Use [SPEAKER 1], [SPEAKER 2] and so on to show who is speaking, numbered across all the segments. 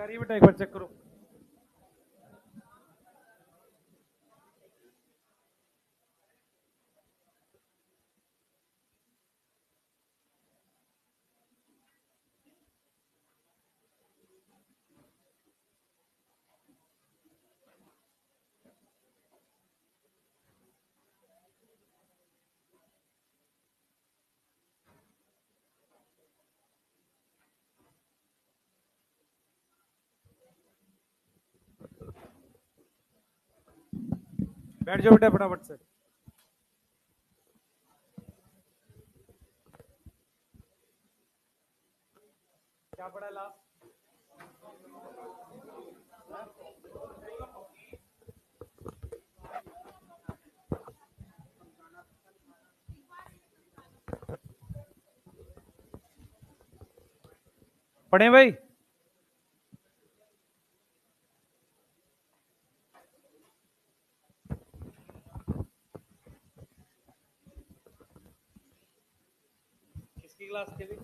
[SPEAKER 1] जा रही है बेटा, एक बार चेक करो। बैठ जाओ बेटा फटाफट से। क्या पढ़ा लास्ट? पढ़े भाई? किसकी क्लास के लिए?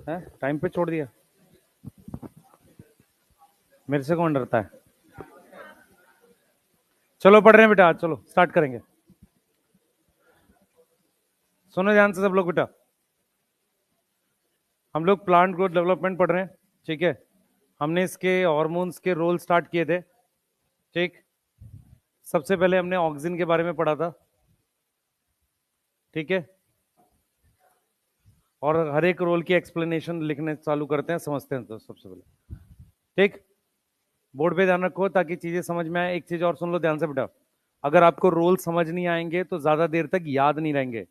[SPEAKER 1] है टाइम पे छोड़ दिया? मेरे से कौन डरता है? चलो पढ़ रहे हैं बेटा, आज चलो स्टार्ट करेंगे। सुनो ध्यान से सब लोग बेटा, हम लोग प्लांट ग्रोथ डेवलपमेंट पढ़ रहे हैं, ठीक है। हमने इसके हार्मोन्स के रोल स्टार्ट किए थे, ठीक। सबसे पहले हमने ऑक्सिन के बारे में पढ़ा था, ठीक है। और हर एक रोल की एक्सप्लेनेशन लिखने चालू करते हैं, समझते हैं तो सबसे पहले, ठीक। बोर्ड पे ध्यान रखो ताकि चीजें समझ में आए। एक चीज और सुन लो ध्यान से बेटा, अगर आपको रोल समझ नहीं आएंगे तो ज्यादा देर तक याद नहीं रहेंगे,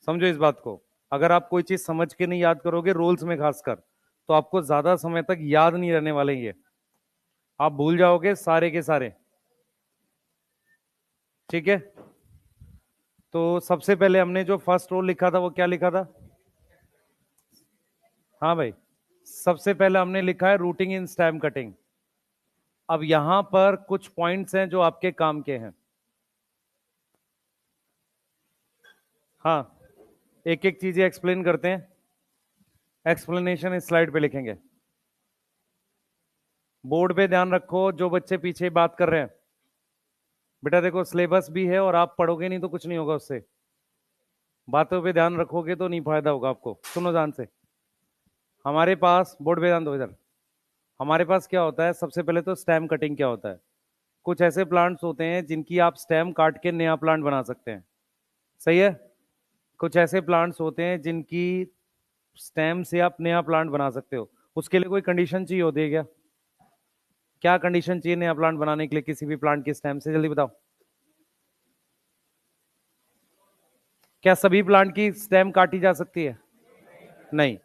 [SPEAKER 1] समझो इस बात को। अगर आप कोई चीज समझ के नहीं याद करोगे रोल्स में खासकर, तो आपको ज्यादा समय तक याद नहीं रहने वाले ये, आप भूल जाओगे सारे के सारे, ठीक है। तो सबसे पहले हमने जो फर्स्ट रोल लिखा था वो क्या लिखा था? हाँ भाई, सबसे पहले हमने लिखा है रूटिंग इन स्टेम कटिंग। अब यहां पर कुछ पॉइंट्स हैं जो आपके काम के हैं। हाँ, एक एक चीजें एक्सप्लेन करते हैं, एक्सप्लेनेशन इस स्लाइड पे लिखेंगे। बोर्ड पे ध्यान रखो, जो बच्चे पीछे बात कर रहे हैं, बेटा देखो सिलेबस भी है और आप पढ़ोगे नहीं तो कुछ नहीं होगा उससे। बातों पे ध्यान रखोगे तो नहीं फायदा होगा आपको। सुनो ध्यान से, हमारे पास, बोर्ड पे ध्यान दो इधर, हमारे पास क्या होता है? सबसे पहले तो स्टेम कटिंग क्या होता है? कुछ ऐसे प्लांट्स होते हैं जिनकी आप स्टेम काट के नया प्लांट बना सकते हैं, सही है। कुछ ऐसे प्लांट्स होते हैं जिनकी स्टेम से आप नया प्लांट बना सकते हो। उसके लिए कोई कंडीशन चाहिए होती है क्या? क्या कंडीशन चाहिए नया प्लांट बनाने के लिए किसी भी प्लांट के स्टेम से? जल्दी बताओ। क्या सभी प्लांट की स्टेम काटी जा सकती है? नहीं,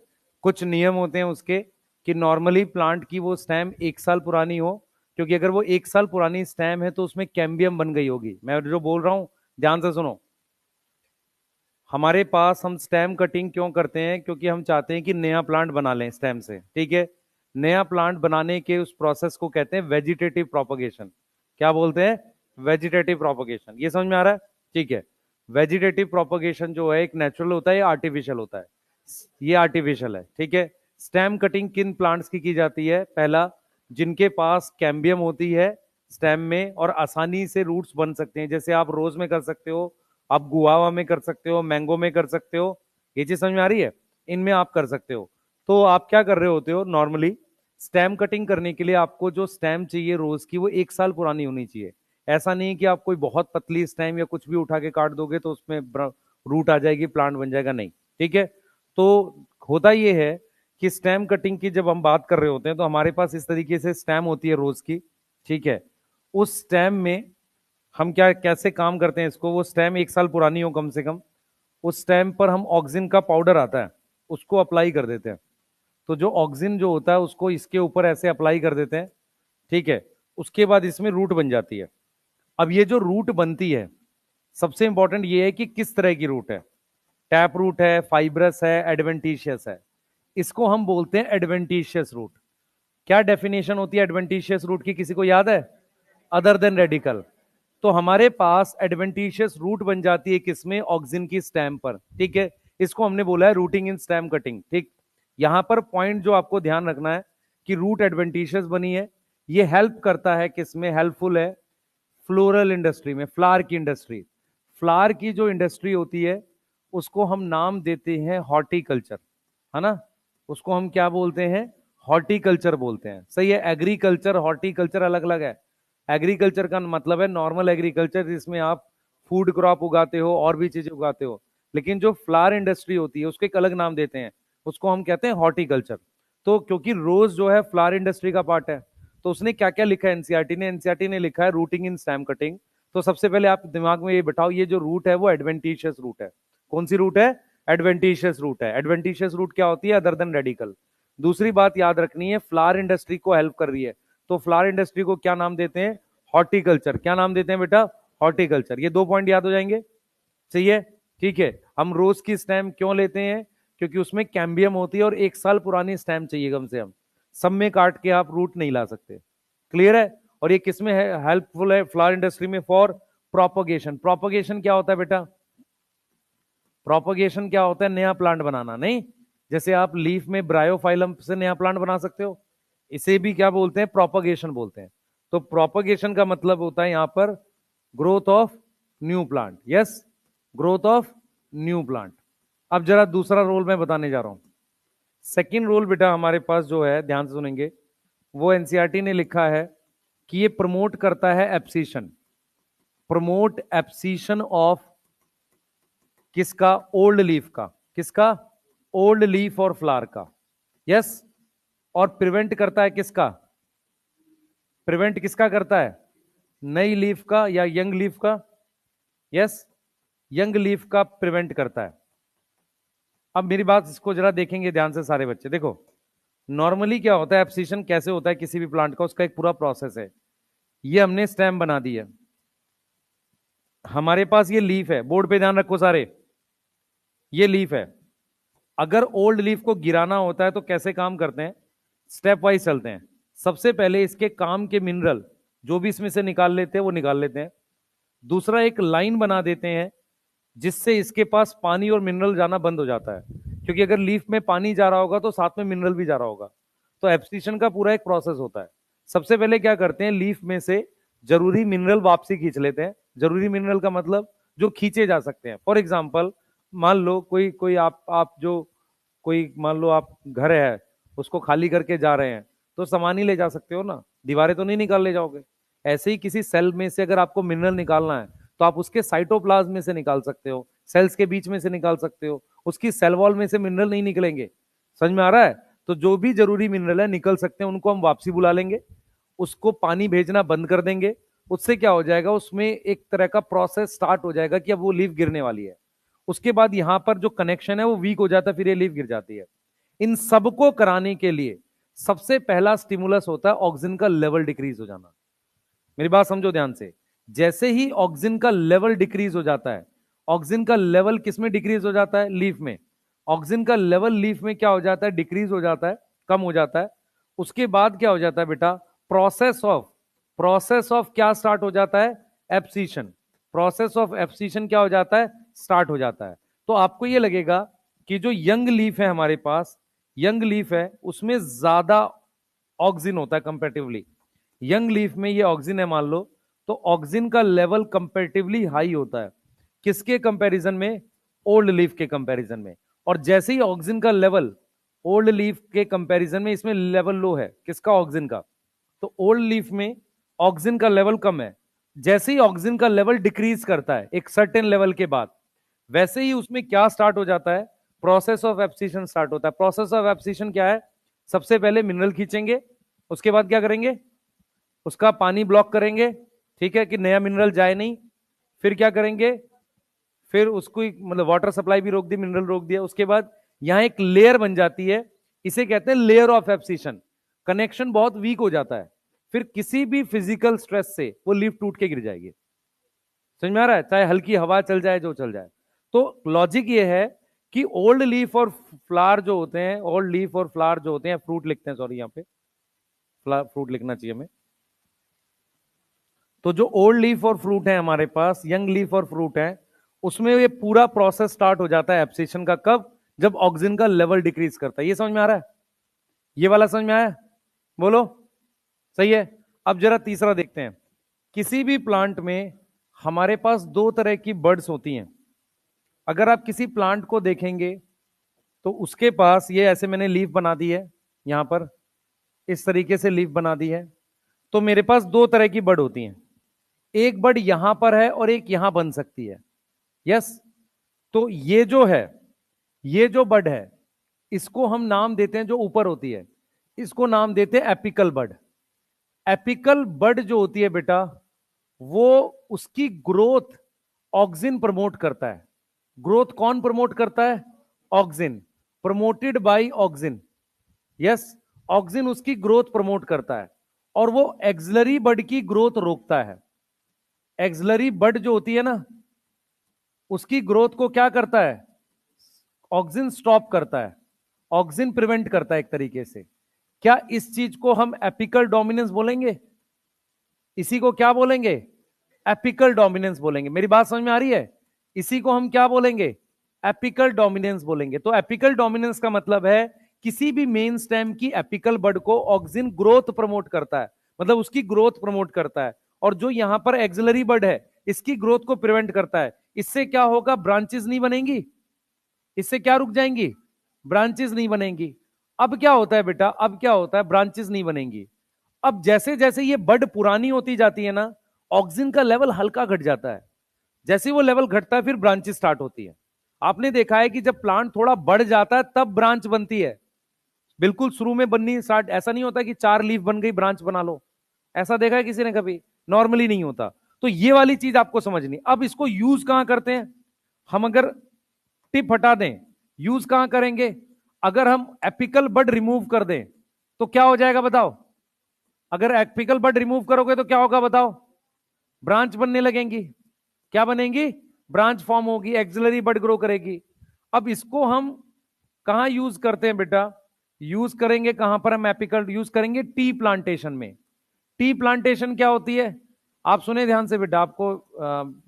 [SPEAKER 1] कुछ नियम होते हैं उसके, कि नॉर्मली प्लांट की वो स्टेम 1 साल पुरानी हो, क्योंकि अगर वो 1 साल पुरानी स्टेम है तो उसमें कैम्बियम बन गई होगी। मैं जो बोल रहा हूं ध्यान से सुनो। हमारे पास हम स्टेम कटिंग क्यों करते हैं? क्योंकि हम चाहते हैं कि नया प्लांट बना लें स्टेम से, ठीक है। नया प्लांट बनाने के उस प्रोसेस को कहते हैं वेजिटेटिव प्रोपगेशन। क्या बोलते हैं? Vegetative propagation. ये समझ में आ रहा है? ठीक है। वेजिटेटिव प्रोपगेशन जो है एक नेचुरल होता है या आर्टिफिशियल होता है? ये आर्टिफिशियल है, ठीक है। स्टेम कटिंग किन प्लांट्स की जाती है? पहला, जिनके पास कैम्बियम होती है स्टेम में और आसानी से रूट्स बन सकते हैं, जैसे आप रोज में कर सकते हो, आप गुआवा में कर सकते हो, मैंगो में कर सकते हो। ये चीज समझ में आ रही है? इनमें आप कर सकते हो। तो आप क्या कर रहे होते हो नॉर्मली? स्टेम कटिंग करने के लिए आपको जो स्टेम चाहिए रोज की वो 1 साल पुरानी होनी चाहिए। ऐसा नहीं कि आप कोई बहुत पतली स्टेम या कुछ भी उठा के काट दोगे तो उसमें रूट आ जाएगी, प्लांट बन जाएगा, नहीं, ठीक है। तो होता यह है कि स्टेम कटिंग की जब हम बात कर रहे होते हैं तो हमारे पास इस तरीके से स्टेम होती है रोज की, ठीक है। उस स्टेम में हम क्या कैसे काम करते हैं इसको, वो स्टेम 1 साल पुरानी हो कम से कम, उस स्टेम पर हम ऑक्सिन का पाउडर आता है उसको अप्लाई कर देते हैं। तो जो ऑक्सिन जो होता है उसको इसके ऊपर ऐसे अप्लाई कर देते हैं, ठीक है। उसके बाद इसमें रूट बन जाती है। अब ये जो रूट बनती है, सबसे इंपॉर्टेंट ये है कि किस तरह की रूट है। टैप रूट है, फाइब्रस है, एडवेंटिशियस है। इसको हम बोलते हैं एडवेंटिशियस रूट। क्या डेफिनेशन होती है एडवेंटिशियस रूट की, किसी को याद है? Other than radical. तो हमारे पास एडवेंटिशियस रूट बन जाती है किसमें, ऑक्सिन की स्टेम पर, ठीक है। इसको हमने बोला है रूटिंग इन स्टेम कटिंग, ठीक। यहां पर पॉइंट जो आपको ध्यान रखना है कि रूट एडवेंटिशियस बनी है, ये हेल्प करता है किसमें, हेल्पफुल है फ्लोरल इंडस्ट्री में, फ्लावर की इंडस्ट्री। फ्लावर की जो इंडस्ट्री होती है उसको हम नाम देते हैं हॉर्टिकल्चर, है ना। उसको हम क्या बोलते हैं, हॉर्टिकल्चर बोलते हैं, सही है। एग्रीकल्चर हॉर्टिकल्चर अलग अलग है। एग्रीकल्चर का मतलब है नॉर्मल एग्रीकल्चर, जिसमें आप फूड क्रॉप उगाते हो और भी चीजें उगाते हो। लेकिन जो फ्लावर इंडस्ट्री होती है उसको एक अलग नाम देते हैं, उसको हम कहते हैं हॉर्टिकल्चर। तो क्योंकि रोज जो है फ्लावर इंडस्ट्री का पार्ट है, तो उसने क्या क्या लिखा है एनसीईआरटी ने, एनसीईआरटी ने लिखा है रूटिंग इन स्टेम कटिंग। तो सबसे पहले आप दिमाग में ये बिठाओ, ये जो रूट है वो एडवेंटिशियस रूट है। कौन सी रूट है, एडवेंटिशियस रूट है। एडवेंटिशियस रूट क्या होती है, अदर देन रेडिकल। दूसरी बात याद रखनी है, फ्लावर इंडस्ट्री को हेल्प कर रही है, तो फ्लावर इंडस्ट्री को क्या नाम देते हैं, हॉर्टिकल्चर। क्या नाम देते हैं बेटा, हॉर्टिकल्चर। ये 2 पॉइंट याद हो जाएंगे, सही है, ठीक है। हम रोज की स्टैम्प क्यों लेते हैं, क्योंकि उसमें कैम्बियम होती है और 1 साल पुरानी स्टैम्प चाहिए कम से कम, सब में काट के आप रूट नहीं ला सकते, क्लियर है। और ये किसमें है, हेल्पफुल है फ्लावर इंडस्ट्री में फॉर प्रोपोगेशन। प्रोपोगेशन क्या होता है बेटा, प्रोपोगेशन क्या होता है, नया प्लांट बनाना, नहीं। जैसे आप लीफ में ब्रायोफाइलम से नया प्लांट बना सकते हो, इसे भी क्या बोलते हैं, प्रोपोगेशन बोलते हैं। तो प्रोपोगेशन का मतलब होता है यहां पर growth of new plant, yes, growth of new plant. अब जरा दूसरा रोल मैं बताने जा रहा हूं। सेकेंड रोल बेटा हमारे पास जो है, ध्यान से सुनेंगे, वो एनसीईआरटी ने लिखा है कि ये प्रमोट करता है एब्सिशन, प्रमोट एब्सिशन ऑफ किसका, ओल्ड लीफ का, किसका, ओल्ड लीफ और फ्लावर का, यस। और प्रिवेंट करता है किसका, प्रिवेंट किसका करता है, नई लीफ का या यंग लीफ का, यस, यंग लीफ का प्रिवेंट करता है। अब मेरी बात इसको जरा देखेंगे ध्यान से सारे बच्चे, देखो नॉर्मली क्या होता है, एब्सिशन कैसे होता है किसी भी प्लांट का, उसका एक पूरा प्रोसेस है। ये हमने स्टेम बना दी है, हमारे पास ये लीफ है, बोर्ड पे ध्यान रखो सारे, ये लीफ है। अगर ओल्ड लीफ को गिराना होता है तो कैसे काम करते हैं, स्टेप वाइज चलते हैं। सबसे पहले इसके काम के मिनरल जो भी इसमें से निकाल लेते हैं वो निकाल लेते हैं। दूसरा एक लाइन बना देते हैं जिससे इसके पास पानी और मिनरल जाना बंद हो जाता है, क्योंकि अगर लीफ में पानी जा रहा होगा तो साथ में मिनरल भी जा रहा होगा। तो एब्सिशन का पूरा एक प्रोसेस होता है। सबसे पहले क्या करते हैं, लीफ में से जरूरी मिनरल वापसी खींच लेते हैं। जरूरी मिनरल का मतलब जो खींचे जा सकते हैं। फॉर एग्जाम्पल मान लो कोई कोई आप जो कोई मान लो आप घर है उसको खाली करके जा रहे हैं, तो सामान ही ले जा सकते हो ना, दीवारें तो नहीं निकाल ले जाओगे। ऐसे ही किसी सेल में से अगर आपको मिनरल निकालना है तो आप उसके साइटोप्लाज्म में से निकाल सकते हो, सेल्स के बीच में से निकाल सकते हो, उसकी सेल वॉल में से मिनरल नहीं निकलेंगे। समझ में आ रहा है। तो जो भी जरूरी मिनरल है निकल सकते हैं, उनको हम वापसी बुला लेंगे, उसको पानी भेजना बंद कर देंगे। उससे क्या हो जाएगा, उसमें एक तरह का प्रोसेस स्टार्ट हो जाएगा कि अब वो लीफ गिरने वाली है। उसके बाद यहां पर जो कनेक्शन है वो वीक हो जाता है, फिर ये लीफ गिर जाती है। इन सबको कराने के लिए सबसे पहला स्टिमुलस होता है ऑक्सीजन का लेवल डिक्रीज हो जाना। मेरी बात समझो ध्यान से, जैसे ही ऑक्सीजन का लेवल डिक्रीज हो जाता है, ऑक्सीजन का लेवल किसमें डिक्रीज हो जाता है, लीफ में। ऑक्सीजन का लेवल लीफ में क्या हो जाता है, डिक्रीज हो जाता है, कम हो जाता है। उसके बाद क्या हो जाता है बेटा, प्रोसेस ऑफ क्या स्टार्ट हो जाता है, एब्सिशन। प्रोसेस ऑफ एब्सिशन क्या हो जाता है, स्टार्ट हो जाता है। तो आपको ये लगेगा कि जो यंग लीफ है हमारे पास, यंग लीफ है उसमें ज्यादा ऑक्सीजन होता है कंपेरेटिवली। यंग लीफ में ये ऑक्सीजन है मान लो, तो ऑक्सीजन का लेवल कंपेरेटिवली हाई होता है, किसके कंपैरिजन में, ओल्ड लीफ के कंपैरिजन में। और जैसे ही ऑक्सीजन का लेवल ओल्ड लीफ के कंपैरिजन में इसमें लेवल लो है, किसका, ऑक्सीजन का, तो ओल्ड लीफ में ऑक्सीजन का लेवल कम है। जैसे ही ऑक्सीजन का लेवल डिक्रीज करता है एक सर्टेन लेवल के बाद, वैसे ही उसमें क्या स्टार्ट हो जाता है, प्रोसेस ऑफ एब्सिशन स्टार्ट होता है। प्रोसेस ऑफ एब्सिशन क्या है, सबसे पहले मिनरल खींचेंगे, उसके बाद क्या करेंगे, उसका पानी ब्लॉक करेंगे, ठीक है, कि नया मिनरल जाए नहीं। फिर क्या करेंगे, फिर उसको मतलब वाटर सप्लाई भी रोक दी, मिनरल रोक दिया। उसके बाद यहां एक लेयर बन जाती है, इसे कहते हैं लेयर ऑफ एब्सिशन। कनेक्शन बहुत वीक हो जाता है, फिर किसी भी फिजिकल स्ट्रेस से वो लीफ टूट के गिर जाएगी। समझ में आ रहा है, चाहे हल्की हवा चल जाए, जो चल जाए। तो लॉजिक ये है कि ओल्ड लीफ और फ्लावर जो होते हैं, ओल्ड लीफ और फ्लावर जो होते हैं, फ्रूट लिखते हैं, सॉरी यहां पे फ्रूट लिखना चाहिए हमें। तो जो ओल्ड लीफ और फ्रूट है हमारे पास, यंग लीफ और फ्रूट है, उसमें ये पूरा प्रोसेस स्टार्ट हो जाता है एब्सेशन का। कब? जब ऑक्सीजन का लेवल डिक्रीज करता है। ये समझ में आ रहा है? ये वाला समझ में आया? बोलो। सही है। अब जरा तीसरा देखते हैं। किसी भी प्लांट में हमारे पास दो तरह की बर्ड्स होती हैं। अगर आप किसी प्लांट को देखेंगे तो उसके पास ये ऐसे मैंने लीफ बना दी है, यहां पर इस तरीके से लीफ बना दी है। तो मेरे पास दो तरह की बर्ड होती हैं। एक बर्ड यहां पर है और एक यहां बन सकती है। यस। तो ये जो है, ये जो बर्ड है, इसको हम नाम देते हैं, जो ऊपर होती है इसको नाम देते हैं एपिकल बर्ड। एपिकल बर्ड जो होती है बेटा, वो उसकी ग्रोथ ऑक्सिन प्रमोट करता है। ग्रोथ कौन प्रमोट करता है? Auxin. Promoted by auxin. Yes. Auxin उसकी ग्रोथ प्रमोट करता है और वो एक्सिलरी बर्ड की ग्रोथ रोकता है। एक्सिलरी बर्ड जो होती है ना, उसकी ग्रोथ को क्या करता है? ऑक्सिन स्टॉप करता है, ऑक्सिन प्रिवेंट करता है एक तरीके से। क्या इस चीज को हम एपिकल डोमिनेंस बोलेंगे? इसी को क्या बोलेंगे? एपिकल डोमिनेंस बोलेंगे। मेरी बात समझ में आ रही है? इसी को हम क्या बोलेंगे? एपिकल डोमिनेंस बोलेंगे। तो एपिकल डोमिनेंस का मतलब है किसी भी मेन स्टेम की एपिकल बर्ड को ऑक्सिन ग्रोथ प्रमोट करता है, मतलब उसकी ग्रोथ प्रमोट करता है। और जो यहां पर एक्सिलरी बर्ड है, इसकी ग्रोथ को प्रिवेंट करता है। इससे क्या होगा? ब्रांचेस नहीं बनेंगी। इससे क्या रुक जाएंगी? ब्रांचेस नहीं बनेंगी। अब क्या होता है बेटा? अब क्या होता है? ब्रांचेस नहीं बनेंगी। अब जैसे जैसे ये बर्ड पुरानी होती जाती है ना, ऑक्सीजन का लेवल हल्का घट जाता है। जैसे वो लेवल घटता है, फिर ब्रांचेस स्टार्ट होती है। आपने देखा है कि जब प्लांट थोड़ा बढ़ जाता है तब ब्रांच बनती है। बिल्कुल शुरू में बननी स्टार्ट, ऐसा नहीं होता कि 4 लीफ बन गई ब्रांच बना लो। ऐसा देखा है किसी ने कभी? नॉर्मली नहीं होता। तो ये वाली चीज आपको समझनी। अब इसको यूज कहां करते हैं हम? अगर टिप हटा दें, यूज कहां करेंगे? अगर हम एपिकल बड रिमूव कर दें तो क्या हो जाएगा बताओ? अगर एपिकल बड रिमूव करोगे तो क्या होगा बताओ? ब्रांच बनने लगेंगी। क्या बनेंगी? ब्रांच फॉर्म होगी, एक्सिलरी बड ग्रो करेगी। अब इसको हम कहां यूज करते हैं बेटा? यूज करेंगे कहां पर? हम एपिकल यूज करेंगे टी प्लांटेशन में। टी प्लांटेशन क्या होती है? आप सुने ध्यान से बेटा, आपको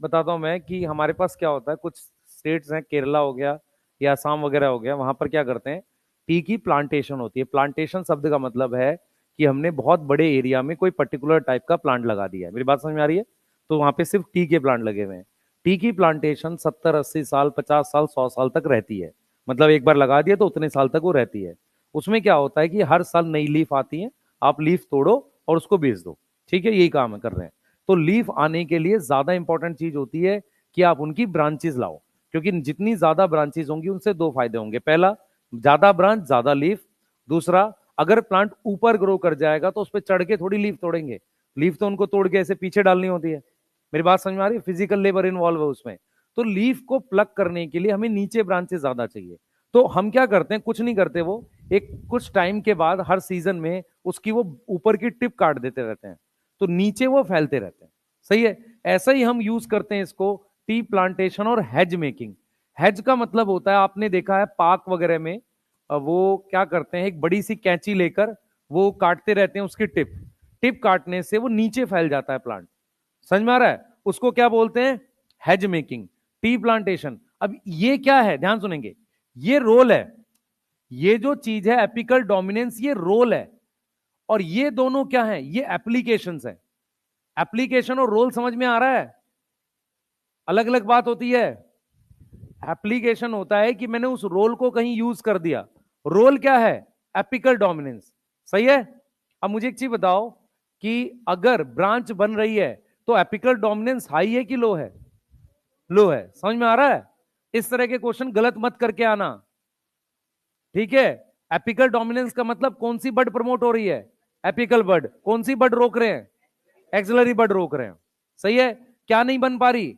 [SPEAKER 1] बताता हूं मैं कि हमारे पास क्या होता है। कुछ स्टेट्स हैं, केरला हो गया या असम वगैरह हो गया, वहां पर क्या करते हैं, टी की प्लांटेशन होती है। प्लांटेशन शब्द का मतलब है कि हमने बहुत बड़े एरिया में कोई पर्टिकुलर टाइप का प्लांट लगा दिया है। मेरी बात समझ में आ रही है? तो वहां पे सिर्फ टी के प्लांट लगे हुए हैं। टी की प्लांटेशन 70-80 साल, 50 साल, 100 साल तक रहती है। मतलब एक बार लगा दिया तो उतने साल तक वो रहती है। उसमें क्या होता है कि हर साल नई लीफ आती है, आप लीफ तोड़ो और उसको बेच दो। ठीक है, यही काम कर रहे हैं। तो लीफ आने के लिए ज्यादा इंपॉर्टेंट चीज होती है कि आप उनकी ब्रांचेस लाओ, क्योंकि जितनी ज्यादा ब्रांचेस होंगी उनसे दो फायदे होंगे। पहला, ज्यादा ब्रांच ज्यादा लीफ। दूसरा, अगर प्लांट ऊपर ग्रो कर जाएगा तो उस पर चढ़ के थोड़ी लीफ तोड़ेंगे। लीफ तो उनको तोड़ के ऐसे पीछे डालनी होती है। मेरी बात समझ में आ रही है? फिजिकल लेबर इन्वॉल्व है उसमें। तो लीफ को प्लग करने के लिए हमें नीचे ब्रांचेस ज्यादा चाहिए। तो हम क्या करते हैं? कुछ नहीं करते, वो एक कुछ टाइम के बाद हर सीजन में उसकी वो ऊपर की टिप काट देते रहते हैं, तो नीचे वो फैलते रहते हैं। सही है। ऐसा ही हम यूज करते हैं इसको टी प्लांटेशन और हेज मेकिंग। हेज का मतलब होता है, आपने देखा है पार्क वगैरह में, वो क्या करते हैं, एक बड़ी सी कैंची लेकर वो काटते रहते हैं उसकी टिप। टिप काटने से वो नीचे फैल जाता है प्लांट। समझ में आ रहा है? उसको क्या बोलते हैं? Hedge making, tea plantation. अब ये क्या है, ध्यान सुनेंगे। ये रोल है, ये जो चीज है एपिकल डोमिनेंस, ये रोल है। और ये दोनों क्या है? ये एप्लीकेशंस है। एप्लीकेशन और रोल समझ में आ रहा है? अलग अलग बात होती है। एप्लीकेशन होता है कि मैंने उस रोल को कहीं यूज कर दिया। रोल क्या है? Apical dominance. सही है। अब मुझे एक चीज बताओ कि अगर ब्रांच बन रही है तो एपिकल डोमिनेंस हाई है कि लो है? लो है। समझ में आ रहा है? इस तरह के क्वेश्चन गलत मत करके आना। ठीक है। एपिकल डोमिनेंस का मतलब कौन सी बर्ड प्रमोट हो रही है? Apical bud. कौन सी बर्ड रोक रहे हैं? एक्सिलरी बर्ड रोक रहे हैं। सही है। क्या नहीं बन पा रही?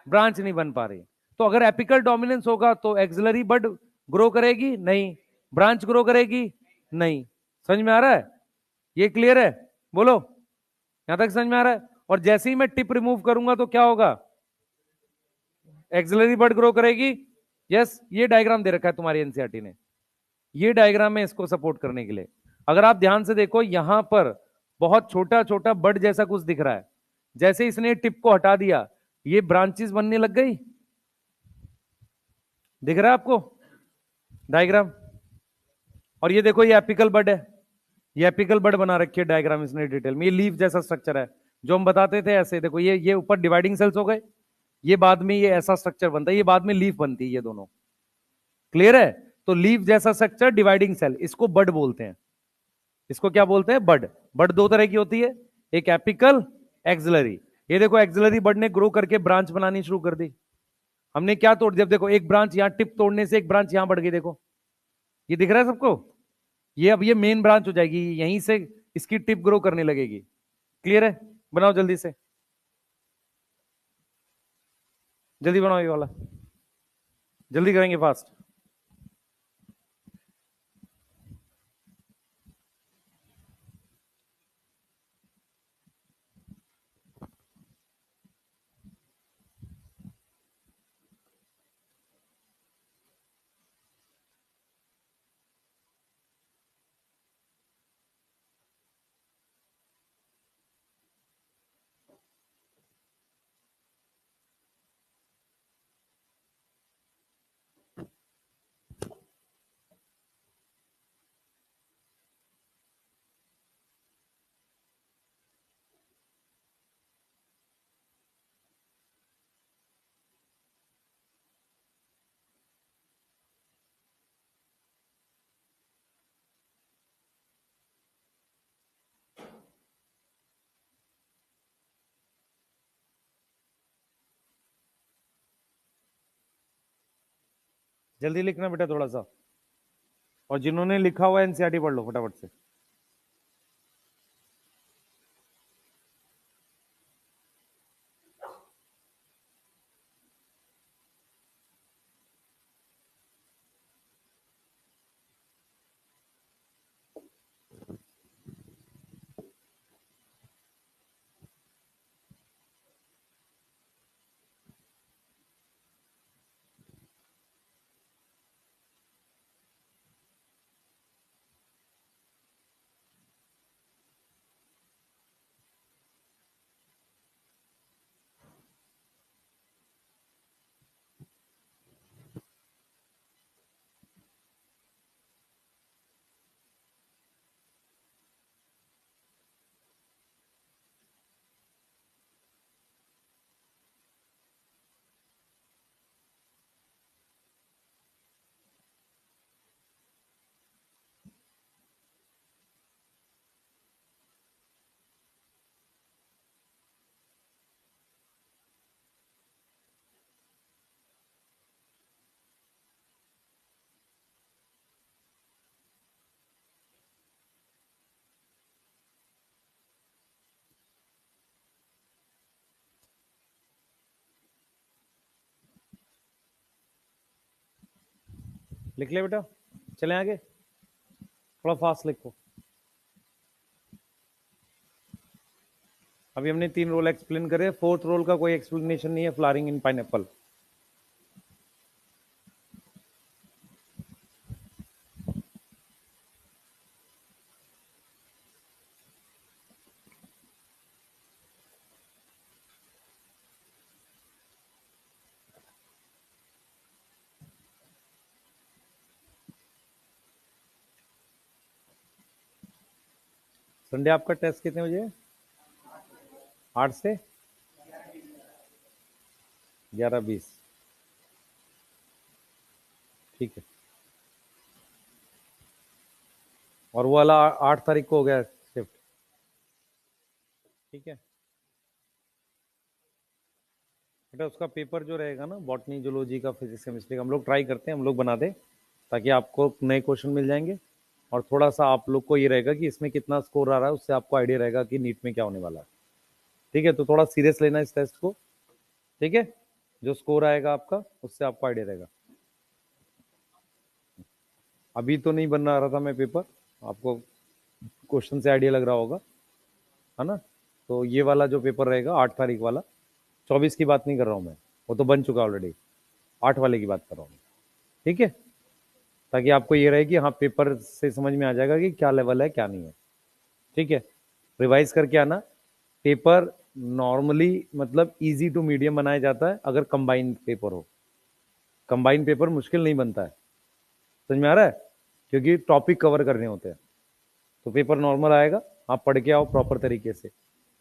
[SPEAKER 1] ब्रांच नहीं बन पा रही। तो अगर एपिकल डोमिनेंस होगा तो एक्सिलरी बर्ड ग्रो करेगी नहीं, ब्रांच ग्रो करेगी नहीं। समझ में आ रहा है? ये क्लियर है? बोलो, यहां तक समझ में आ रहा है? और जैसे ही मैं टिप रिमूव करूंगा तो क्या होगा? एक्सिलरी बर्ड ग्रो करेगी। यस। ये डायग्राम दे रखा है तुम्हारी एनसीईआरटी ने। ये डायग्राम है इसको सपोर्ट करने के लिए। अगर आप ध्यान से देखो, यहां पर बहुत छोटा छोटा बर्ड जैसा कुछ दिख रहा है, जैसे इसने टिप को हटा दिया, ये ब्रांचेस बनने लग गई। दिख रहा है आपको डायग्राम? और ये देखो, ये एपिकल बड है, ये एपिकल बड बना रखी है डायग्राम इसने डिटेल में। ये लीफ जैसा स्ट्रक्चर है जो हम बताते थे ऐसे। देखो ये ऊपर डिवाइडिंग सेल्स हो गए, ये बाद में ये ऐसा स्ट्रक्चर बनता है, ये बाद में लीफ बनती है, ये दोनों। क्लियर है? तो लीफ जैसा स्ट्रक्चर, डिवाइडिंग सेल, इसको बड बोलते हैं। इसको क्या बोलते हैं? बड। बड दो तरह की होती है, एक एपिकल, एक्सिलरी। ये देखो एक्सिलरी बड ने ग्रो करके ब्रांच बनानी शुरू कर दी। हमने क्या तोड़ दिया? देखो एक ब्रांच यहां, टिप तोड़ने से एक ब्रांच यहां बढ़ गई। देखो ये दिख रहा है सबको? ये अब ये मेन ब्रांच हो जाएगी, यहीं से इसकी टिप ग्रो करने लगेगी। क्लियर है? बनाओ जल्दी से, जल्दी बनाओ ये वाला, जल्दी करेंगे फास्ट। जल्दी लिखना बेटा थोड़ा सा, और जिन्होंने लिखा हुआ एनसीईआरटी पढ़ लो फटाफट से। लिख ले बेटा, चले आगे, थोड़ा फास्ट लिखो। अभी हमने 3 रोल एक्सप्लेन करे, फोर्थ रोल का कोई एक्सप्लेनेशन नहीं है, फ्लावरिंग इन पाइनएप्पल। संडे आपका टेस्ट कितने बजे है? 8 से 11:20। ठीक है। और वो वाला 8 तारीख को हो गया शिफ्ट। ठीक है बेटा, उसका पेपर जो रहेगा ना, बॉटनी, जूलॉजी का, फिजिक्स, केमिस्ट्री का, हम लोग ट्राई करते हैं हम लोग बना दे, ताकि आपको नए क्वेश्चन मिल जाएंगे। और थोड़ा सा आप लोग को ये रहेगा कि इसमें कितना स्कोर आ रहा है, उससे आपको आइडिया रहेगा कि नीट में क्या होने वाला है। ठीक है, तो थोड़ा सीरियस लेना इस टेस्ट को। ठीक है, जो स्कोर आएगा आपका, उससे आपको आइडिया रहेगा। अभी तो नहीं बना रहा था मैं पेपर, आपको क्वेश्चन से आइडिया लग रहा होगा, है ना? तो ये वाला जो पेपर रहेगा 8 तारीख वाला, 24 की बात नहीं कर रहा हूँ मैं, वो तो बन चुका ऑलरेडी, 8 वाले की बात कर रहा हूँ। ठीक है, ताकि आपको ये रहे कि हाँ, पेपर से समझ में आ जाएगा कि क्या लेवल है क्या नहीं है। ठीक है, रिवाइज करके आना। पेपर नॉर्मली मतलब इजी टू मीडियम बनाया जाता है अगर कंबाइंड पेपर हो। कंबाइंड पेपर मुश्किल नहीं बनता है, समझ में आ रहा है, क्योंकि टॉपिक कवर करने होते हैं। तो पेपर नॉर्मल आएगा, आप पढ़ के आओ प्रॉपर तरीके से,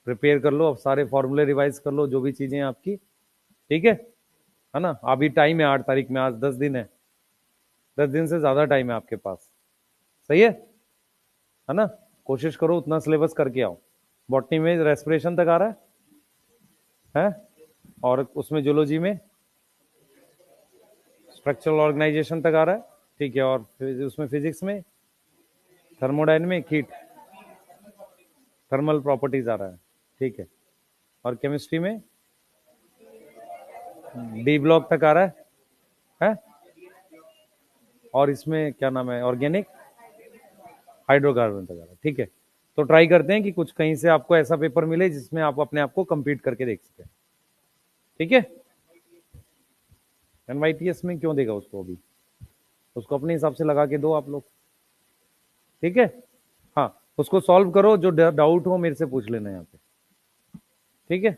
[SPEAKER 1] प्रिपेयर कर लो, अब सारे फॉर्मूले रिवाइज कर लो, जो भी चीजें हैं आपकी, ठीक है ना। अभी टाइम है 8 तारीख में, आज 10 दिन है, 10 दिन से ज्यादा टाइम है आपके पास, सही है ना। कोशिश करो उतना सिलेबस करके आओ। बॉटनी में रेस्पिरेशन तक आ रहा है? और उसमें जूलॉजी में स्ट्रक्चरल ऑर्गेनाइजेशन तक आ रहा है, ठीक है। और उसमें फिजिक्स में थर्मोडायनेमिक हीट थर्मल प्रॉपर्टीज आ रहा है, ठीक है। और केमिस्ट्री में डी ब्लॉक तक आ रहा है? और इसमें क्या नाम है, ऑर्गेनिक हाइड्रोकार्बन तक आ रहा है, ठीक है। तो ट्राई करते हैं कि कुछ कहीं से आपको ऐसा पेपर मिले जिसमें आप अपने आप को कंप्लीट करके देख सकें, ठीक है। एनवाईटीएस में क्यों देगा उसको, अभी उसको अपने हिसाब से लगा के दो आप लोग, ठीक है। हाँ, उसको सॉल्व करो, जो डाउट हो मेरे से पूछ लेना यहाँ पे, ठीक है।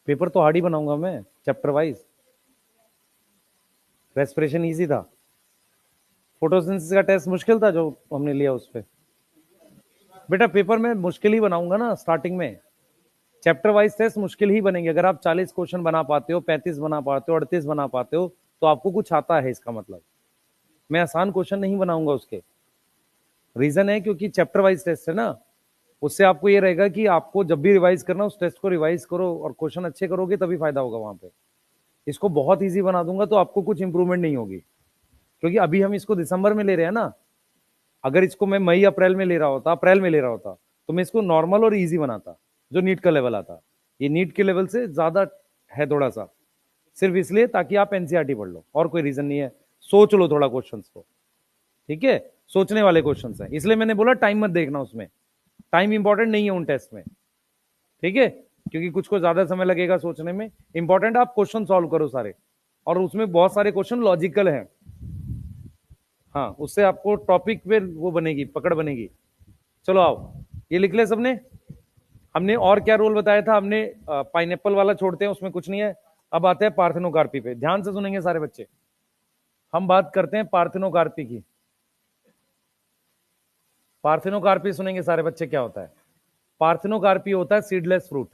[SPEAKER 1] पेपर तो हार्ड ही बनाऊंगा मैं, चैप्टर वाइज। रेस्पिरेशन इजी था, फोटोसिंथेसिस का टेस्ट मुश्किल था जो हमने लिया उस पे। बेटा पेपर में मुश्किल ही बनाऊंगा ना स्टार्टिंग में, चैप्टर वाइज टेस्ट मुश्किल ही बनेंगे। अगर आप 40 क्वेश्चन बना पाते हो, 35 बना पाते हो, 38 बना पाते हो, तो आपको कुछ आता है इसका मतलब। मैं आसान क्वेश्चन नहीं बनाऊंगा उसके। रीजन है क्योंकि चैप्टर वाइज टेस्ट है ना, उससे आपको ये रहेगा कि आपको जब भी रिवाइज करना उस टेस्ट को रिवाइज करो, और क्वेश्चन अच्छे करोगे तभी फायदा होगा वहां पे। इसको बहुत ईजी बना दूंगा तो आपको कुछ इंप्रूवमेंट नहीं होगी, क्योंकि अभी हम इसको दिसंबर में ले रहे हैं ना। अगर इसको मैं मई अप्रैल में ले रहा होता, अप्रैल में ले रहा होता, तो मैं इसको नॉर्मल और इजी बनाता, जो नीट का लेवल आता। ये नीट के लेवल से ज्यादा है थोड़ा सा, सिर्फ इसलिए ताकि आप एनसीईआरटी पढ़ लो, और कोई रीजन नहीं है। सोच लो थोड़ा क्वेश्चंस को, ठीक है। सोचने वाले क्वेश्चंस हैं, इसलिए मैंने बोला टाइम मत देखना उसमें, टाइम इंपॉर्टेंट नहीं है उन टेस्ट में, ठीक है। क्योंकि कुछ को ज्यादा समय लगेगा सोचने में, इंपॉर्टेंट आप क्वेश्चन सॉल्व करो सारे, और उसमें बहुत सारे क्वेश्चन लॉजिकल हैं। हाँ, उससे आपको टॉपिक पे वो बनेगी, पकड़ बनेगी। चलो आओ, ये लिख ले सबने। हमने और क्या रोल बताया था, हमने पाइनएप्पल वाला छोड़ते हैं, उसमें कुछ नहीं है। अब आते हैं पार्थेनोकार्पी पे, ध्यान से सुनेंगे सारे बच्चे। हम बात करते हैं पार्थेनोकार्पी की। पार्थेनोकार्पी सुनेंगे सारे बच्चे, क्या होता है। पार्थेनोकार्पी होता है सीडलेस फ्रूट,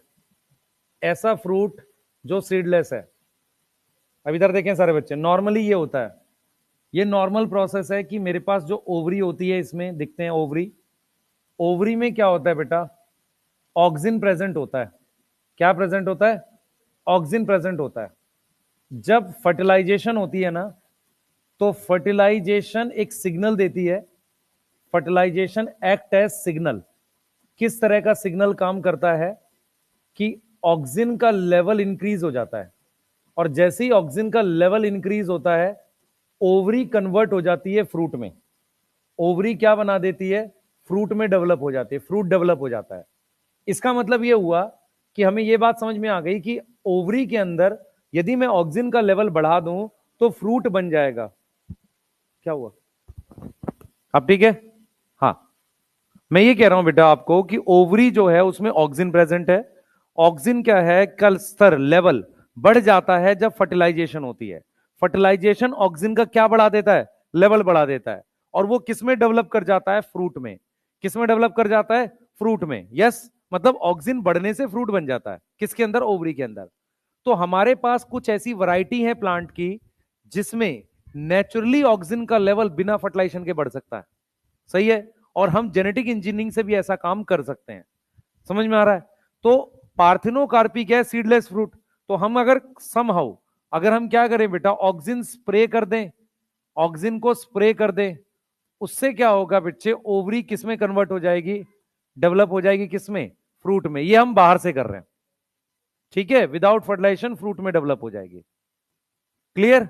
[SPEAKER 1] ऐसा फ्रूट जो सीडलेस है। अब इधर देखें सारे बच्चे, नॉर्मली ये होता है, ये नॉर्मल प्रोसेस है कि मेरे पास जो ओवरी होती है, इसमें दिखते हैं ओवरी। ओवरी में क्या होता है बेटा, ऑक्सिन प्रेजेंट होता है। क्या प्रेजेंट होता है, ऑक्सिन प्रेजेंट होता है। जब फर्टिलाइजेशन होती है ना, तो फर्टिलाइजेशन एक सिग्नल देती है। Fertilization act as signal. किस तरह का सिग्नल काम करता है कि ऑक्सिन का लेवल इंक्रीज हो जाता है, और जैसे ही ऑक्सिन का लेवल इंक्रीज होता है, ओवरी कन्वर्ट हो जाती है फ्रूट में। ओवरी क्या बना देती है, फ्रूट में डेवलप हो जाती है, फ्रूट डेवलप हो जाता है। इसका मतलब यह हुआ कि हमें यह बात समझ में आ गई कि ओवरी के अंदर यदि मैं ऑक्सिन का लेवल बढ़ा दूं तो फ्रूट बन जाएगा। क्या हुआ, अब ठीक है। हाँ, मैं ये कह रहा हूं बेटा आपको कि ओवरी जो है उसमें ऑक्सिन प्रेजेंट है। ऑक्सिन क्या है, कल स्तर लेवल बढ़ जाता है जब फर्टिलाइजेशन होती है। फर्टिलाइजेशन ऑक्सिन का क्या बढ़ा देता है, लेवल बढ़ा देता है। और वो किस में डेवलप कर जाता है, फ्रूट में। किस में डेवलप कर जाता है, फ्रूट में। यस, मतलब ऑक्सिन बढ़ने से फ्रूट बन जाता है, किसके अंदर, ओवरी के अंदर। तो हमारे पास कुछ ऐसी वैरायटी है प्लांट की जिसमें नेचुरली ऑक्सिन का लेवल बिना फर्टिलाइजेशन के बढ़ सकता है, सही है। और हम जेनेटिक इंजीनियरिंग से भी ऐसा काम कर सकते हैं, समझ में आ रहा है। तो पार्थिनोकार्पी क्या है, सीडलेस फ्रूट। तो हम अगर समहाउ, अगर हम क्या करें बेटा, ऑक्सिन स्प्रे कर दें, ऑक्सिन को स्प्रे कर दें, उससे क्या होगा बच्चे, ओवरी किस में कन्वर्ट हो जाएगी, डेवलप हो जाएगी, किस में, फ्रूट में। ये हम बाहर से कर रहे हैं, ठीक है। विदाउट फर्टिलाइजेशन फ्रूट में डेवलप हो जाएगी, क्लियर।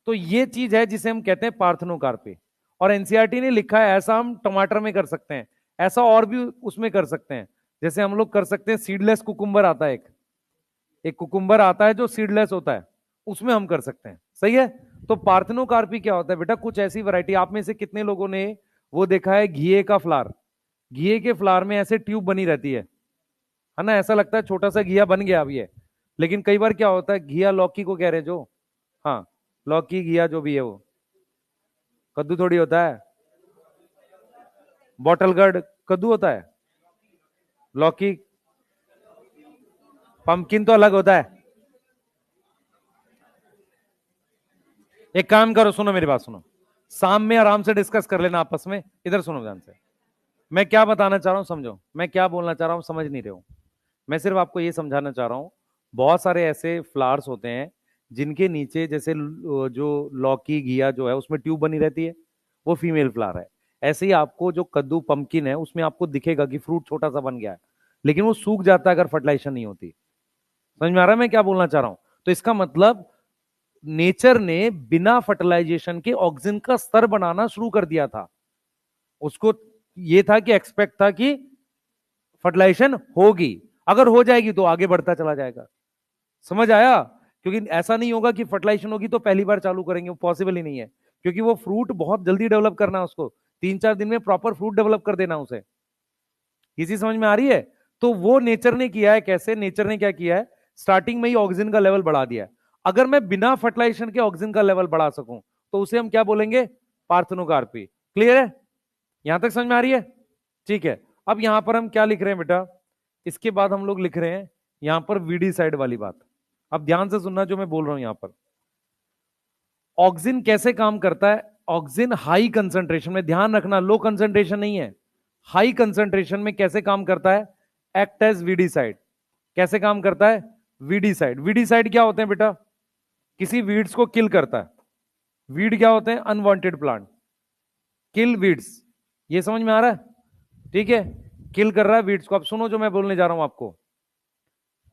[SPEAKER 1] तो ये चीज है जिसे हम कहते हैं पार्थेनोकार्पी। और एनसीईआरटी ने लिखा है ऐसा हम टमाटर में कर सकते हैं, ऐसा और भी उसमें कर सकते हैं। जैसे हम लोग कर सकते हैं, सीडलेस कुकुम्बर आता है, एक कुकुम्बर आता है जो सीडलेस होता है, उसमें हम कर सकते हैं, सही है। तो पार्थेनोकार्पी क्या होता है बेटा? कुछ ऐसी वैरायटी, आप में से कितने लोगों ने वो देखा है घिए का फ्लावर? घिए के फ्लावर में ऐसे ट्यूब बनी रहती है ना? ऐसा लगता है छोटा सा घिया बन गया अब ये। लेकिन कई बार क्या होता है, घिया लौकी को कह रहे हैं जो, हाँ, लौकी घिया जो भी है वो, कद्दू थोड़ी होता है। बॉटल गार्ड कद्दू होता है? लौकी, पंपकिन तो अलग होता है। एक काम करो, सुनो मेरी बात सुनो, शाम में आराम से डिस्कस कर लेना आपस में। इधर सुनो ध्यान से, मैं क्या बताना चाह रहा हूं समझो, मैं क्या बोलना चाह रहा हूं समझ नहीं रहे हो। मैं सिर्फ आपको ये समझाना चाह रहा हूं, बहुत सारे ऐसे फ्लावर्स होते हैं जिनके नीचे जैसे जो लौकी घिया जो है उसमें ट्यूब बनी रहती है, वो फीमेल फ्लावर है। ऐसे ही आपको जो कद्दू पंपकिन है उसमें आपको दिखेगा कि फ्रूट छोटा सा बन गया है, लेकिन वो सूख जाता है अगर फर्टिलाइजेशन नहीं होती। समझ में आ रहा है मैं क्या बोलना चाह रहा हूं? तो इसका मतलब नेचर ने बिना फर्टिलाइजेशन के ऑक्सीजन का स्तर बनाना शुरू कर दिया था। उसको ये था कि एक्सपेक्ट था कि फर्टिलाइजेशन होगी, अगर हो जाएगी तो आगे बढ़ता चला जाएगा। समझ आया? क्योंकि ऐसा नहीं होगा कि फर्टिलाइजेशन होगी तो पहली बार चालू करेंगे, वो पॉसिबल ही नहीं है। क्योंकि वो फ्रूट बहुत जल्दी डेवलप करना है उसको, 3-4 दिन में प्रॉपर फ्रूट डेवलप कर देना उसे। इसी समझ में आ रही है? तो वो नेचर ने किया है। कैसे नेचर ने क्या किया है? स्टार्टिंग में ही ऑक्सीजन का लेवल बढ़ा दिया है। अगर मैं बिना फर्टिलाइजेशन के ऑक्सीजन का लेवल बढ़ा सकूं तो उसे हम क्या बोलेंगे? पार्थेनोकार्पी। क्लियर है? यहां तक समझ में आ रही है? ठीक है। अब यहां पर हम क्या लिख रहे हैं बेटा? इसके बाद हम लोग लिख रहे हैं यहां पर वीडी साइड वाली बात। अब ध्यान से सुनना जो मैं बोल रहा हूं यहां पर। ऑक्सीजन कैसे काम करता है? ऑक्सीजन हाई कंसंट्रेशन में, ध्यान रखना लो कंसंट्रेशन नहीं है, हाई कंसंट्रेशन में कैसे काम करता है? Act as weedicide. कैसे काम करता है? VD side. वीडी साइड क्या होते हैं बेटा? किसी वीड्स को किल करता है। वीड क्या होते हैं? Unwanted plant. Kill weeds. ये समझ में आ रहा है? ठीक है, किल कर रहा है वीड्स को। अब सुनो जो मैं बोलने जा रहा हूं आपको।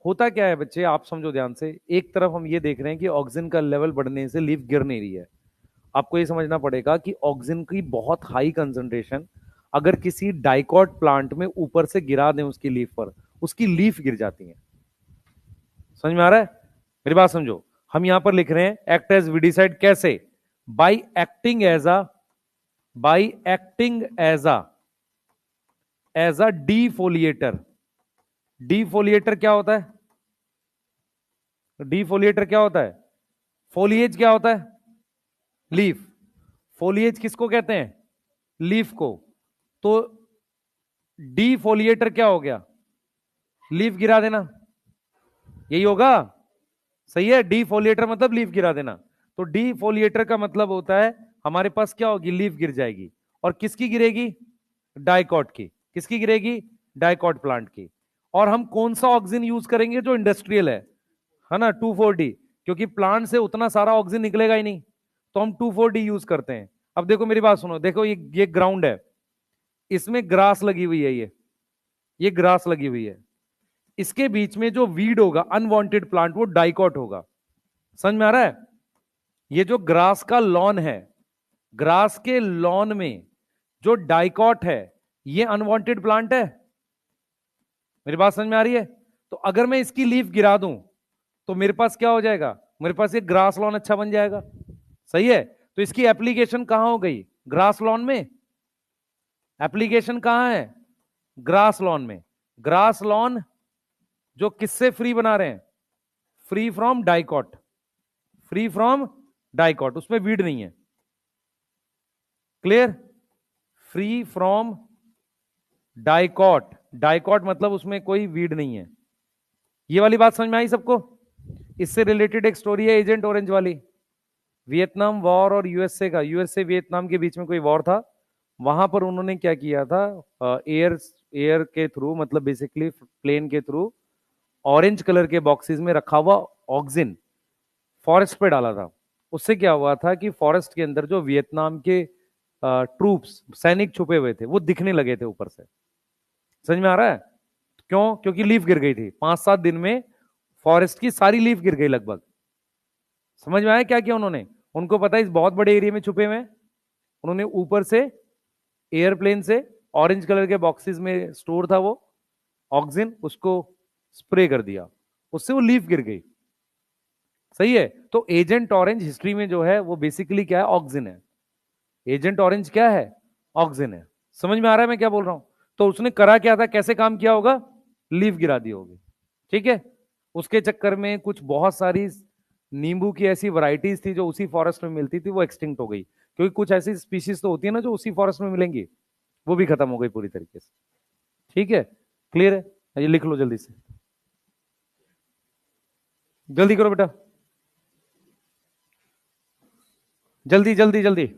[SPEAKER 1] होता क्या है बच्चे, आप समझो ध्यान से। एक तरफ हम ये देख रहे हैं कि ऑक्सीजन का लेवल बढ़ने से लीफ गिर नहीं रही है। आपको ये समझना पड़ेगा कि ऑक्सीजन की बहुत हाई कंसंट्रेशन अगर किसी डाइकॉट प्लांट में ऊपर से गिरा दें उसकी लीफ पर, उसकी लीफ गिर जाती है। समझ में आ रहा है? मेरी बात समझो। हम यहां पर लिख रहे हैं एक्ट एज वीडिसाइड। कैसे? By acting as a, by acting as a defoliator. Defoliator क्या होता है? डीफोलिएटर क्या होता है? फोलिएज क्या होता है? लीफ। फोलिएज किसको कहते हैं? लीफ को। तो डीफोलिएटर क्या हो गया? लीफ गिरा देना, यही होगा। सही है, डीफोलिएटर मतलब लीफ गिरा देना। तो डीफोलिएटर का मतलब होता है हमारे पास क्या होगी? लीफ गिर जाएगी। और किसकी गिरेगी? डाइकॉट की। किसकी गिरेगी? डाइकॉट प्लांट की। और हम कौन सा ऑक्सीजन यूज करेंगे? जो इंडस्ट्रियल है ना, 2,4-D। क्योंकि प्लांट से उतना सारा ऑक्सीजन निकलेगा ही नहीं, तो हम 2,4-D यूज करते हैं। अब देखो मेरी बात सुनो, देखो ये ग्राउंड है, इसमें ग्रास लगी हुई है, ये ग्रास लगी हुई है। इसके बीच में जो वीड होगा, अनवांटेड प्लांट, वो डाइकॉट होगा। समझ में आ रहा है? ये जो ग्रास का लॉन है, ग्रास के लॉन में जो डाइकॉट है, ये अनवांटेड प्लांट है। मेरी बात समझ में आ रही है? तो अगर मैं इसकी लीफ गिरा दूं तो मेरे पास क्या हो जाएगा? मेरे पास एक ग्रास लॉन अच्छा बन जाएगा। सही है? तो इसकी एप्लीकेशन कहां हो गई? ग्रास लॉन में। एप्लीकेशन कहां है? ग्रास लॉन में। ग्रास लॉन जो किससे फ्री बना रहे हैं? Free from dicot. Free from dicot, उसमें वीड नहीं है। Clear? Free from dicot. Dicot मतलब उसमें कोई वीड नहीं है। ये वाली बात समझ में आई सबको? इससे रिलेटेड एक स्टोरी है एजेंट ऑरेंज वाली। वियतनाम वॉर और यूएसए का, यूएसए वियतनाम के बीच में कोई वॉर था। वहां पर उन्होंने क्या किया था? एयर एयर के थ्रू, मतलब बेसिकली प्लेन के थ्रू, ऑरेंज कलर के बॉक्सेस में रखा हुआ ऑक्सीजन फॉरेस्ट पे डाला था। उससे क्या हुआ था कि फॉरेस्ट के अंदर जो वियतनाम के ट्रूप्स, सैनिक छुपे हुए थे, वो दिखने लगे थे ऊपर से। समझ में आ रहा है? क्यों? क्योंकि लीफ गिर गई थी 5-7 दिन में, फॉरेस्ट की सारी लीफ गिर गई लगभग। समझ में आया क्या किया उन्होंने? उनको पता है इस बहुत बड़े एरिया में छुपे हुए हैं, उन्होंने ऊपर से एयरप्लेन से ऑरेंज कलर के बॉक्सेस में स्टोर था वो ऑक्सीजन, उसको स्प्रे कर दिया, उससे वो लीफ गिर गई। सही है। तो एजेंट ऑरेंज हिस्ट्री में जो है वो बेसिकली क्या है, ऑक्सिन है। एजेंट ऑरेंज क्या है, ऑक्सिन है। समझ में आ रहा है मैं क्या बोल रहा हूं। तो उसने करा क्या था, कैसे काम किया होगा, लीफ गिरा दी होगी, ठीक है। उसके चक्कर में कुछ बहुत सारी नींबू की ऐसी वैरायटीज थी जो उसी फॉरेस्ट में मिलती थी, वो एक्सटिंक्ट हो गई, क्योंकि कुछ ऐसी स्पीशीज तो होती है ना जो उसी फॉरेस्ट में मिलेंगी, वो भी खत्म हो गई पूरी तरीके से। ठीक है, क्लियर है। ये लिख लो जल्दी से, जल्दी करो बेटा, जल्दी जल्दी जल्दी।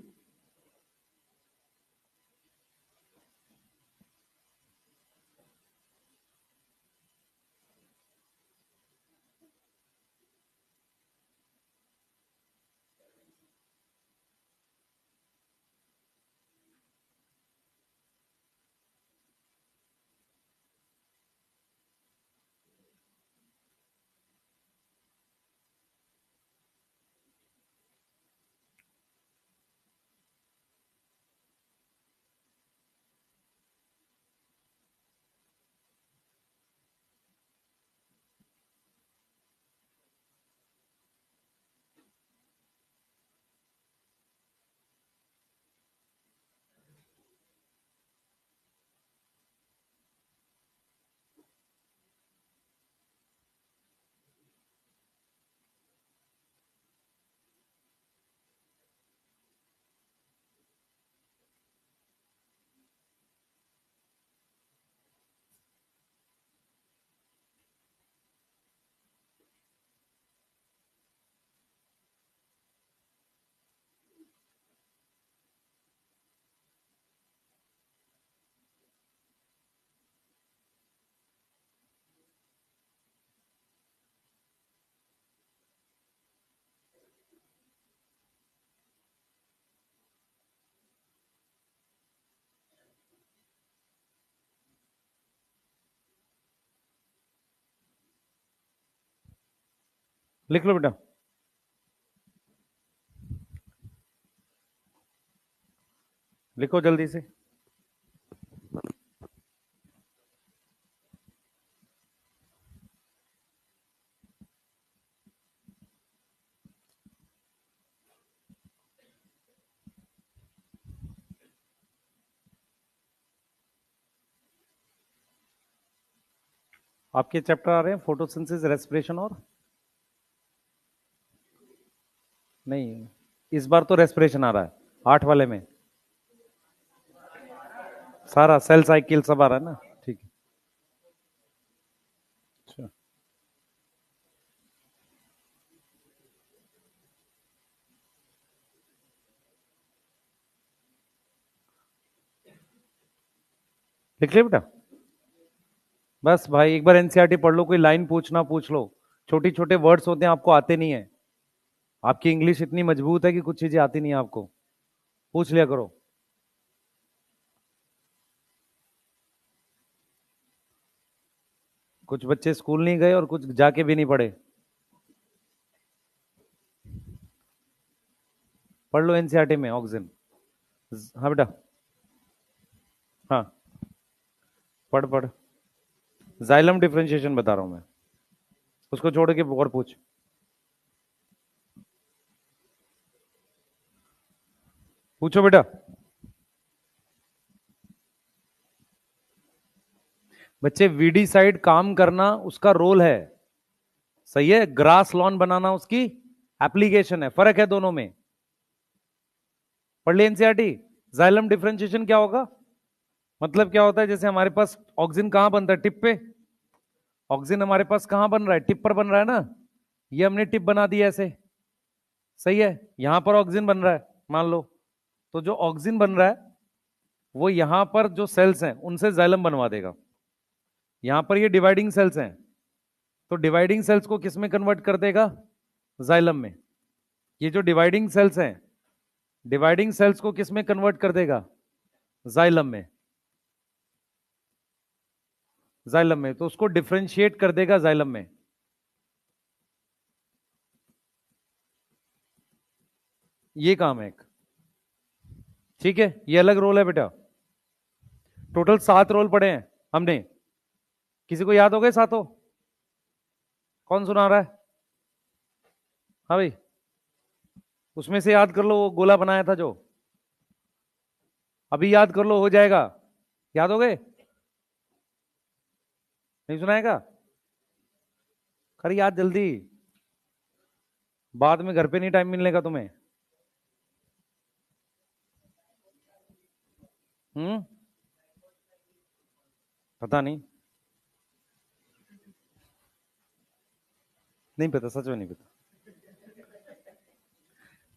[SPEAKER 1] लिख लो बेटा, लिखो जल्दी से। आपके चैप्टर आ रहे हैं फोटोसिंथेसिस, रेस्पिरेशन और, नहीं, इस बार तो रेस्पिरेशन आ रहा है 8 वाले में, सारा सेल साइकिल सब आ रहा है ना, ठीक है। अच्छा, लिख लिया बेटा। बस भाई एक बार एनसीईआरटी पढ़ लो, कोई लाइन पूछना पूछ लो। छोटी छोटे वर्ड्स होते हैं आपको आते नहीं है, आपकी इंग्लिश इतनी मजबूत है कि कुछ चीजें आती नहीं है आपको, पूछ लिया करो। कुछ बच्चे स्कूल नहीं गए और कुछ जाके भी नहीं पढ़े। पढ़ लो एनसीईआरटी में ऑक्सीजन। हाँ बेटा, हाँ, पढ़ पढ़। जाइलम डिफरेंशिएशन बता रहा हूं मैं, उसको छोड़ के और पूछ। पूछो बेटा। बच्चे वीडी साइड काम करना उसका रोल है, सही है। ग्रास लॉन बनाना उसकी एप्लीकेशन है, फर्क है दोनों में। पढ़ लिया एनसीईआरटी। जाइलम डिफरेंशिएशन क्या होगा, मतलब क्या होता है, जैसे हमारे पास ऑक्सीजन कहां बनता है, टिप पे। ऑक्सीजन हमारे पास कहां बन रहा है, टिप पर बन रहा है ना। ये हमने टिप बना दी ऐसे, सही है। यहां पर ऑक्सीजन बन रहा है मान लो, तो जो ऑक्सीजन बन रहा है वो यहां पर जो सेल्स हैं उनसे जाइलम बनवा देगा। यहां पर ये डिवाइडिंग सेल्स हैं, तो डिवाइडिंग सेल्स को किस में कन्वर्ट कर देगा, जाइलम में। ये जो डिवाइडिंग सेल्स हैं, डिवाइडिंग सेल्स को किस में कन्वर्ट कर देगा, जाइलम में। जाइलम में, तो उसको डिफ्रेंशिएट कर देगा जाइलम में। ये काम है एक, ठीक है। ये अलग रोल है बेटा। टोटल 7 रोल पढ़े हैं हमने, किसी को याद हो गए सातों, कौन सुना रहा है। हाँ भाई, उसमें से याद कर लो वो गोला बनाया था जो, अभी याद कर लो, हो जाएगा। याद हो गए? नहीं सुनाएगा? कर याद जल्दी, बाद में घर पे नहीं टाइम मिलने का तुम्हें। हम्म। पता नहीं, नहीं पता, सच में नहीं पता।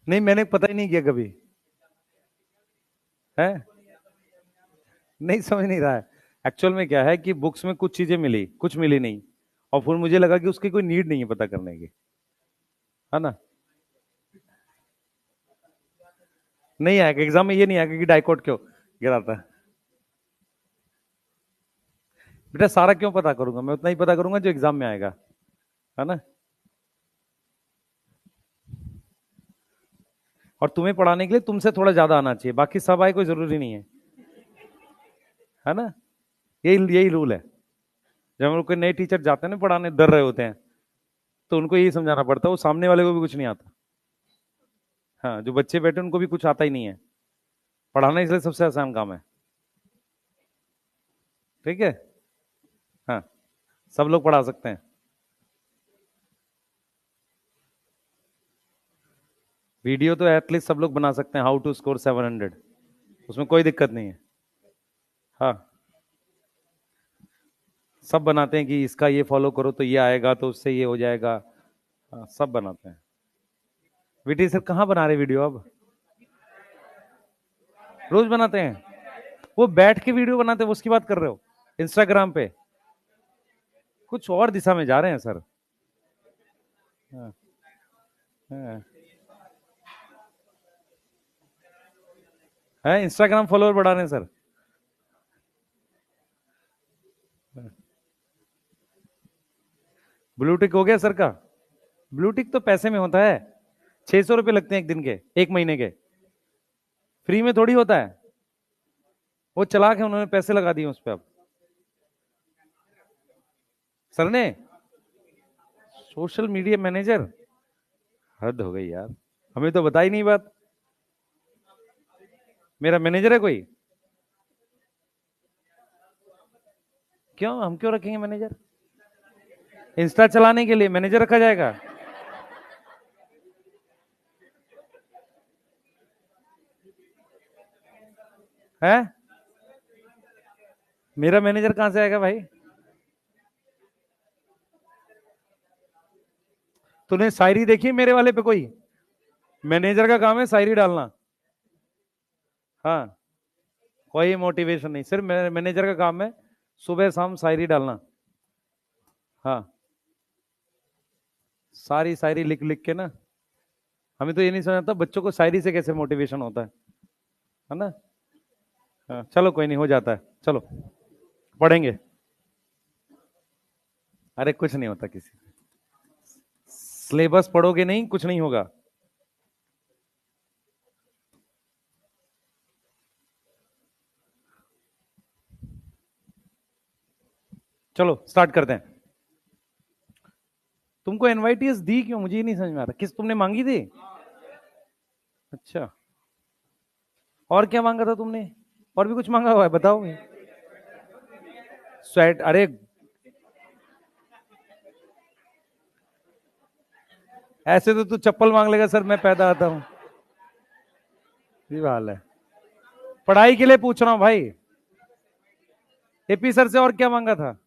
[SPEAKER 1] नहीं, मैंने पता ही नहीं किया कभी। है? नहीं समझ नहीं रहा है। एक्चुअल में क्या है कि बुक्स में कुछ चीजें मिली, कुछ मिली नहीं, और फिर मुझे लगा कि उसकी कोई नीड नहीं है पता करने की, है ना। नहीं आएगा एग्जाम में, ये नहीं आएगा कि डाइकोट क्यों गिराता है। बेटा सारा क्यों पता करूंगा, मैं उतना ही पता करूंगा जो एग्जाम में आएगा, है ना। और तुम्हें पढ़ाने के लिए तुमसे थोड़ा ज्यादा आना चाहिए, बाकी सब आए कोई जरूरी नहीं है ना। यही यही रूल है। जब हम लोग कोई नए टीचर जाते हैं ना पढ़ाने, डर रहे होते हैं, तो उनको यही समझाना पड़ता है, वो सामने वाले को भी कुछ नहीं आता। हाँ, जो बच्चे बैठे उनको भी कुछ आता ही नहीं है। पढ़ाना इसलिए सबसे आसान काम है। ठीक है। हाँ, सब लोग पढ़ा सकते हैं। वीडियो तो एटलीस्ट सब लोग बना सकते हैं, हाउ टू स्कोर 700, उसमें कोई दिक्कत नहीं है। हाँ, सब बनाते हैं कि इसका ये फॉलो करो तो ये आएगा, तो उससे ये हो जाएगा। हाँ, सब बनाते हैं। वीटी सर कहाँ बना रहे वीडियो अब? रोज बनाते हैं। वो बैठ के वीडियो बनाते हैं, उसकी बात कर रहे हो? इंस्टाग्राम पे? कुछ और दिशा में जा रहे हैं सर। हाँ, हाँ। है, इंस्टाग्राम फॉलोअर बढ़ा रहे हैं सर। ब्लूटिक हो गया सर का? ब्लूटिक तो पैसे में होता है, 600 रुपये लगते हैं एक दिन के, एक महीने के। फ्री में थोड़ी होता है। वो चला के उन्होंने पैसे लगा दिए उस पर अब, सर ने। Social media manager? हद हो गई यार, हमें तो बताई नहीं बात। मेरा मैनेजर है कोई? क्यों, हम क्यों रखेंगे मैनेजर? इंस्टा चलाने के लिए मैनेजर रखा जाएगा? है? मेरा मैनेजर कहां से आएगा भाई? तूने शायरी देखी मेरे वाले पे कोई? मैनेजर का काम है शायरी डालना। हाँ, कोई मोटिवेशन नहीं, सिर्फ मैनेजर का काम है सुबह शाम शायरी डालना। हाँ, सारी शायरी लिख लिख के ना, हमें तो ये नहीं समझ आता बच्चों को शायरी से कैसे मोटिवेशन होता है ना। हाँ, चलो कोई नहीं, हो जाता है, चलो पढ़ेंगे। अरे कुछ नहीं होता किसी से, सिलेबस पढ़ोगे नहीं कुछ नहीं होगा। चलो स्टार्ट करते हैं। तुमको एनवाइटीएस दी क्यों, मुझे ये नहीं समझ में आ रहा, किस तुमने मांगी थी? अच्छा, और क्या मांगा था तुमने? और भी कुछ मांगा हुआ है बताओ। स्वेट? अरे ऐसे तो तू चप्पल मांग लेगा सर, मैं पैदा आता हूँ। ये हाल है। पढ़ाई के लिए पूछ रहा हूँ भाई। एपी सर से और क्या मांगा था?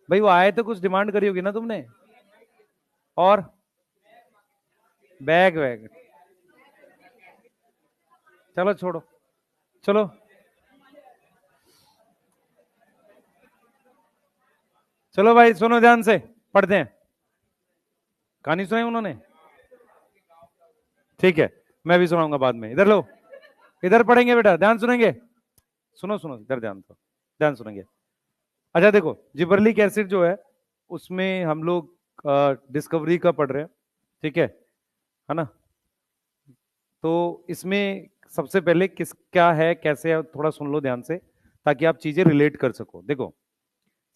[SPEAKER 1] भाई वो आए तो कुछ डिमांड करी होगी ना तुमने। और बैग वैग? चलो छोड़ो, चलो। चलो भाई सुनो ध्यान से, पढ़ते हैं। कहानी सुनाई उन्होंने? ठीक है, मैं भी सुनाऊंगा बाद में। इधर लो, इधर पढ़ेंगे बेटा, ध्यान सुनेंगे। सुनो सुनो, इधर ध्यान दो, ध्यान सुनेंगे। अच्छा देखो, जिबरलिक एसिड जो है, उसमें हम लोग डिस्कवरी का पढ़ रहे हैं, ठीक है ना। तो इसमें सबसे पहले किस क्या है कैसे है थोड़ा सुन लो ध्यान से, ताकि आप चीजें रिलेट कर सको। देखो,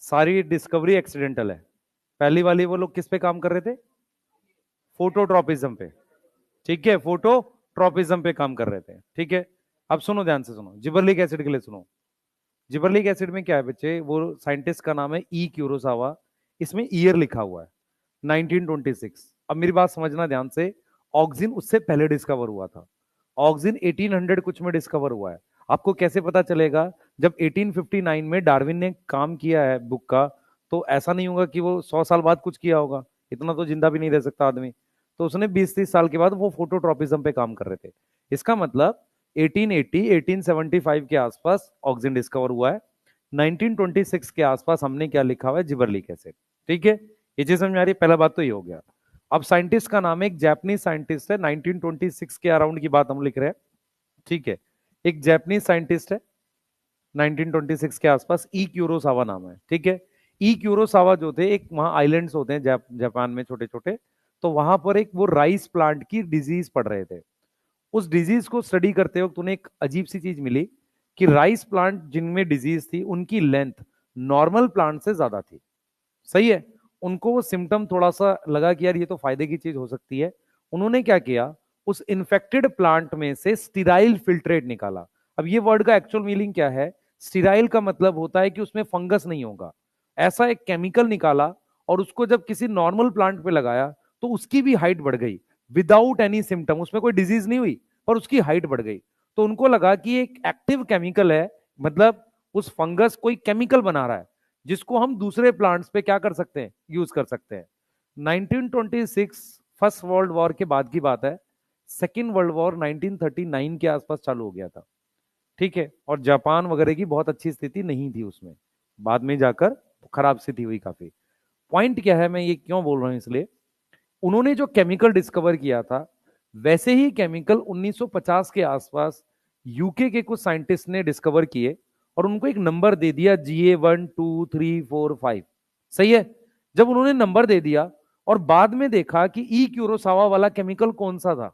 [SPEAKER 1] सारी डिस्कवरी एक्सीडेंटल है। पहली वाली वो लोग किस पे काम कर रहे थे? फोटोट्रॉपिज्म पे, ठीक है, फोटोट्रॉपिज्म पे काम कर रहे थे, ठीक है। अब सुनो, ध्यान से सुनो, जिबरलिक एसिड के लिए सुनो। जिबरलिक एसिड में क्या है बच्चे, वो साइंटिस्ट का नाम है ई क्यूरोसावा, इसमें ईयर लिखा हुआ है 1926। अब मेरी बात समझना ध्यान से, ऑक्सिन उससे पहले डिस्कवर हुआ था, ऑक्सिन 1800 कुछ में डिस्कवर हुआ है। आपको कैसे पता चलेगा, जब 1859 में डार्विन ने काम किया है बुक का, तो ऐसा नहीं होगा कि वो 100 साल बाद कुछ किया होगा, इतना तो जिंदा भी नहीं रह सकता आदमी। तो उसने 20-30 साल के बाद वो फोटोट्रॉपिज्म पे काम कर रहे थे। इसका मतलब 1880 1875 के आसपास ऑक्सिन डिस्कवर हुआ है, 1926 के आसपास हमने क्या लिखा हुआ है, जिबरलिक एसिड, ठीक है। ये चीज समझ में आ रही है, पहला बात तो ये हो गया। अब साइंटिस्ट का नाम है, एक जापानीज साइंटिस्ट है, 1926 के अराउंड की बात हम लिख रहे हैं, ठीक है। एक जापानीज साइंटिस्ट है, 1926 के आसपास, ई क्यूरोसावा नाम है, ठीक है। ई क्यूरोसावा जो थे, एक वहां आइलैंड्स होते हैं जापान में छोटे छोटे, तो वहां पर एक वो राइस प्लांट की डिजीज पढ़ रहे थे। उस डिजीज को स्टडी करते वक्त उन्हें एक अजीब सी चीज मिली कि राइस प्लांट जिनमें डिजीज थी उनकी लेंथ नॉर्मल प्लांट से ज्यादा थी, सही है। उनको वो सिम्टम थोड़ा सा लगा कि यार ये तो फायदे की चीज हो सकती है। उन्होंने क्या किया, उस इन्फेक्टेड प्लांट में से स्टीराइल फिल्ट्रेट निकाला। अब ये वर्ड का एक्चुअल मीनिंग क्या है, स्टीराइल का मतलब होता है कि उसमें फंगस नहीं होगा, ऐसा एक केमिकल निकाला, और उसको जब किसी नॉर्मल प्लांट पे लगाया तो उसकी भी हाइट बढ़ गई विदाउट एनी सिम्टम, उसमें कोई डिजीज नहीं हुई पर उसकी हाइट बढ़ गई। तो उनको लगा कि एक एक्टिव केमिकल है, मतलब उस फंगस कोई केमिकल बना रहा है जिसको हम दूसरे प्लांट्स पे क्या कर सकते हैं, यूज कर सकते हैं। 1926 फर्स्ट वर्ल्ड वॉर के बाद की बात है, सेकेंड वर्ल्ड वॉर 1939 के आसपास चालू हो गया था, ठीक है। और जापान वगैरह की बहुत अच्छी स्थिति नहीं थी उसमें, बाद में जाकर खराब स्थिति हुई काफी। पॉइंट क्या है, मैं ये क्यों बोल रहा हूं, इसलिए उन्होंने जो केमिकल डिस्कवर किया था, वैसे ही केमिकल 1950 के आसपास यूके के कुछ साइंटिस्ट ने डिस्कवर किए, और उनको एक नंबर दे दिया GA 1 2 3 4 5, सही है। जब उन्होंने नंबर दे दिया और बाद में देखा कि ई क्यूरोसावा वाला केमिकल कौन सा था,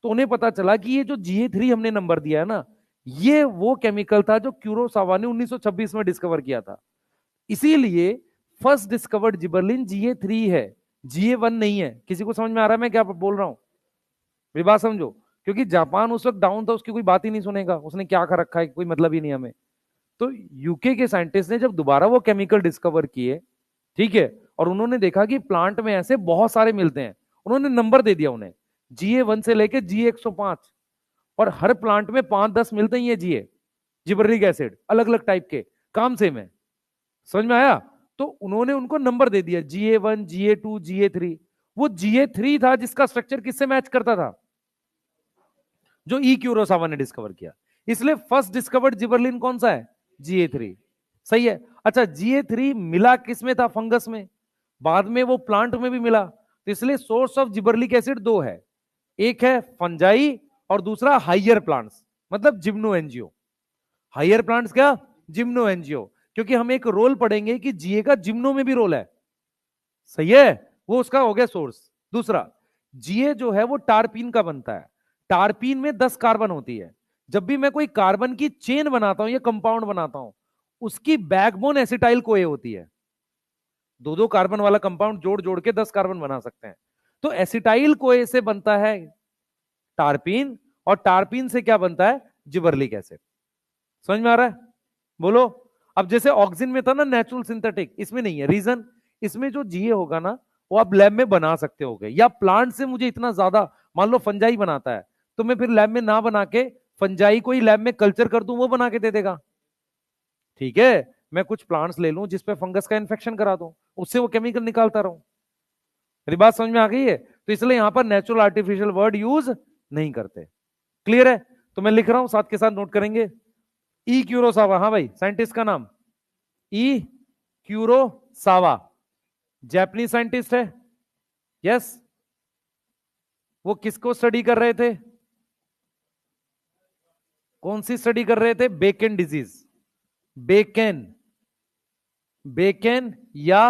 [SPEAKER 1] तो उन्हें पता चला कि ये जो GA 3 हमने नंबर दिया है ना, ये वो केमिकल था जो क्यूरोसावा ने 1926 में डिस्कवर किया था। इसीलिए फर्स्ट डिस्कवर्ड जिबरलिन GA 3 है, GA 1 नहीं है। किसी को समझ में आ रहा है मैं क्या बोल रहा हूं, मेरी बात समझो। क्योंकि जापान उस वक्त डाउन था, उसकी कोई बात ही नहीं सुनेगा, उसने क्या कर रखा है कोई मतलब ही नहीं हमें। तो यूके के साइंटिस्ट ने जब दोबारा वो केमिकल डिस्कवर किए, ठीक है, और उन्होंने देखा कि प्लांट में ऐसे बहुत सारे मिलते हैं, उन्होंने नंबर दे दिया उन्हें, GA 1 से लेके GA 105, और हर प्लांट में 5-10 मिलते ही है GA, जिबर्लिक एसिड, अलग अलग टाइप के, काम सेम है, समझ में आया। तो उन्होंने उनको नंबर दे दिया GA 1 GA 2 GA 3। वो GA 3 था जिसका स्ट्रक्चर किससे मैच करता था, जो ई क्यूरोसावा ने डिस्कवर किया। इसलिए फर्स्ट डिस्कवर्ड जिबरलिन कौन सा है, GA 3, सही है। अच्छा, GA 3 मिला किस में था, फंगस में, बाद में वो प्लांट में भी मिला। तो इसलिए सोर्स ऑफ जिबरलिक एसिड दो है, एक है फंजाई और दूसरा हाइयर प्लांट्स, मतलब जिम्नो एनजीओ। हाइयर प्लांट्स क्या, जिम्नो एनजीओ, क्योंकि हम एक रोल पढ़ेंगे कि जीए का जिम्नो में भी रोल है, सही है, वो उसका हो गया सोर्स। दूसरा, जीए जो है वो टारपीन का बनता है, टारपीन में 10 कार्बन होती है। जब भी मैं कोई कार्बन की चेन बनाता हूं या कंपाउंड बनाता हूं, उसकी बैकबोन एसिटाइल कोए होती है। दो दो कार्बन वाला कंपाउंड जोड़ जोड़ के 10 कार्बन बना सकते हैं। तो एसिटाइल कोए से बनता है टारपीन, और टारपीन से क्या बनता है, जिबरलिक एसिड। समझ में आ रहा है, बोलो। अब जैसे ऑक्सीजन में था ना नेचुरल सिंथेटिक, इसमें नहीं है, रीजन, इसमें जो जीए होगा ना, वो आप लैब में बना सकते होगे, या प्लांट से मुझे इतना ज्यादा, मान लो फंजाई बनाता है, तो मैं फिर लैब में ना बना के फंजाई को ही लैब में कल्चर कर दूं, वो बना के दे देगा, ठीक है। मैं कुछ प्लांट्स ले लूं जिसपे फंगस का इन्फेक्शन करा दूं, उससे वो केमिकल निकालता रहूं। मेरी बात समझ में आ गई है, तो इसलिए यहां पर नेचुरल आर्टिफिशियल वर्ड यूज नहीं करते, क्लियर है। तो मैं लिख रहा हूं, साथ के साथ नोट करेंगे, ई क्यूरोसावा, हाँ भाई, साइंटिस्ट का नाम ई क्यूरोसावा, जापानीज साइंटिस्ट है, यस। वो किसको स्टडी कर रहे थे, कौन सी स्टडी कर रहे थे, बेकन डिजीज, बेकन, बेकन या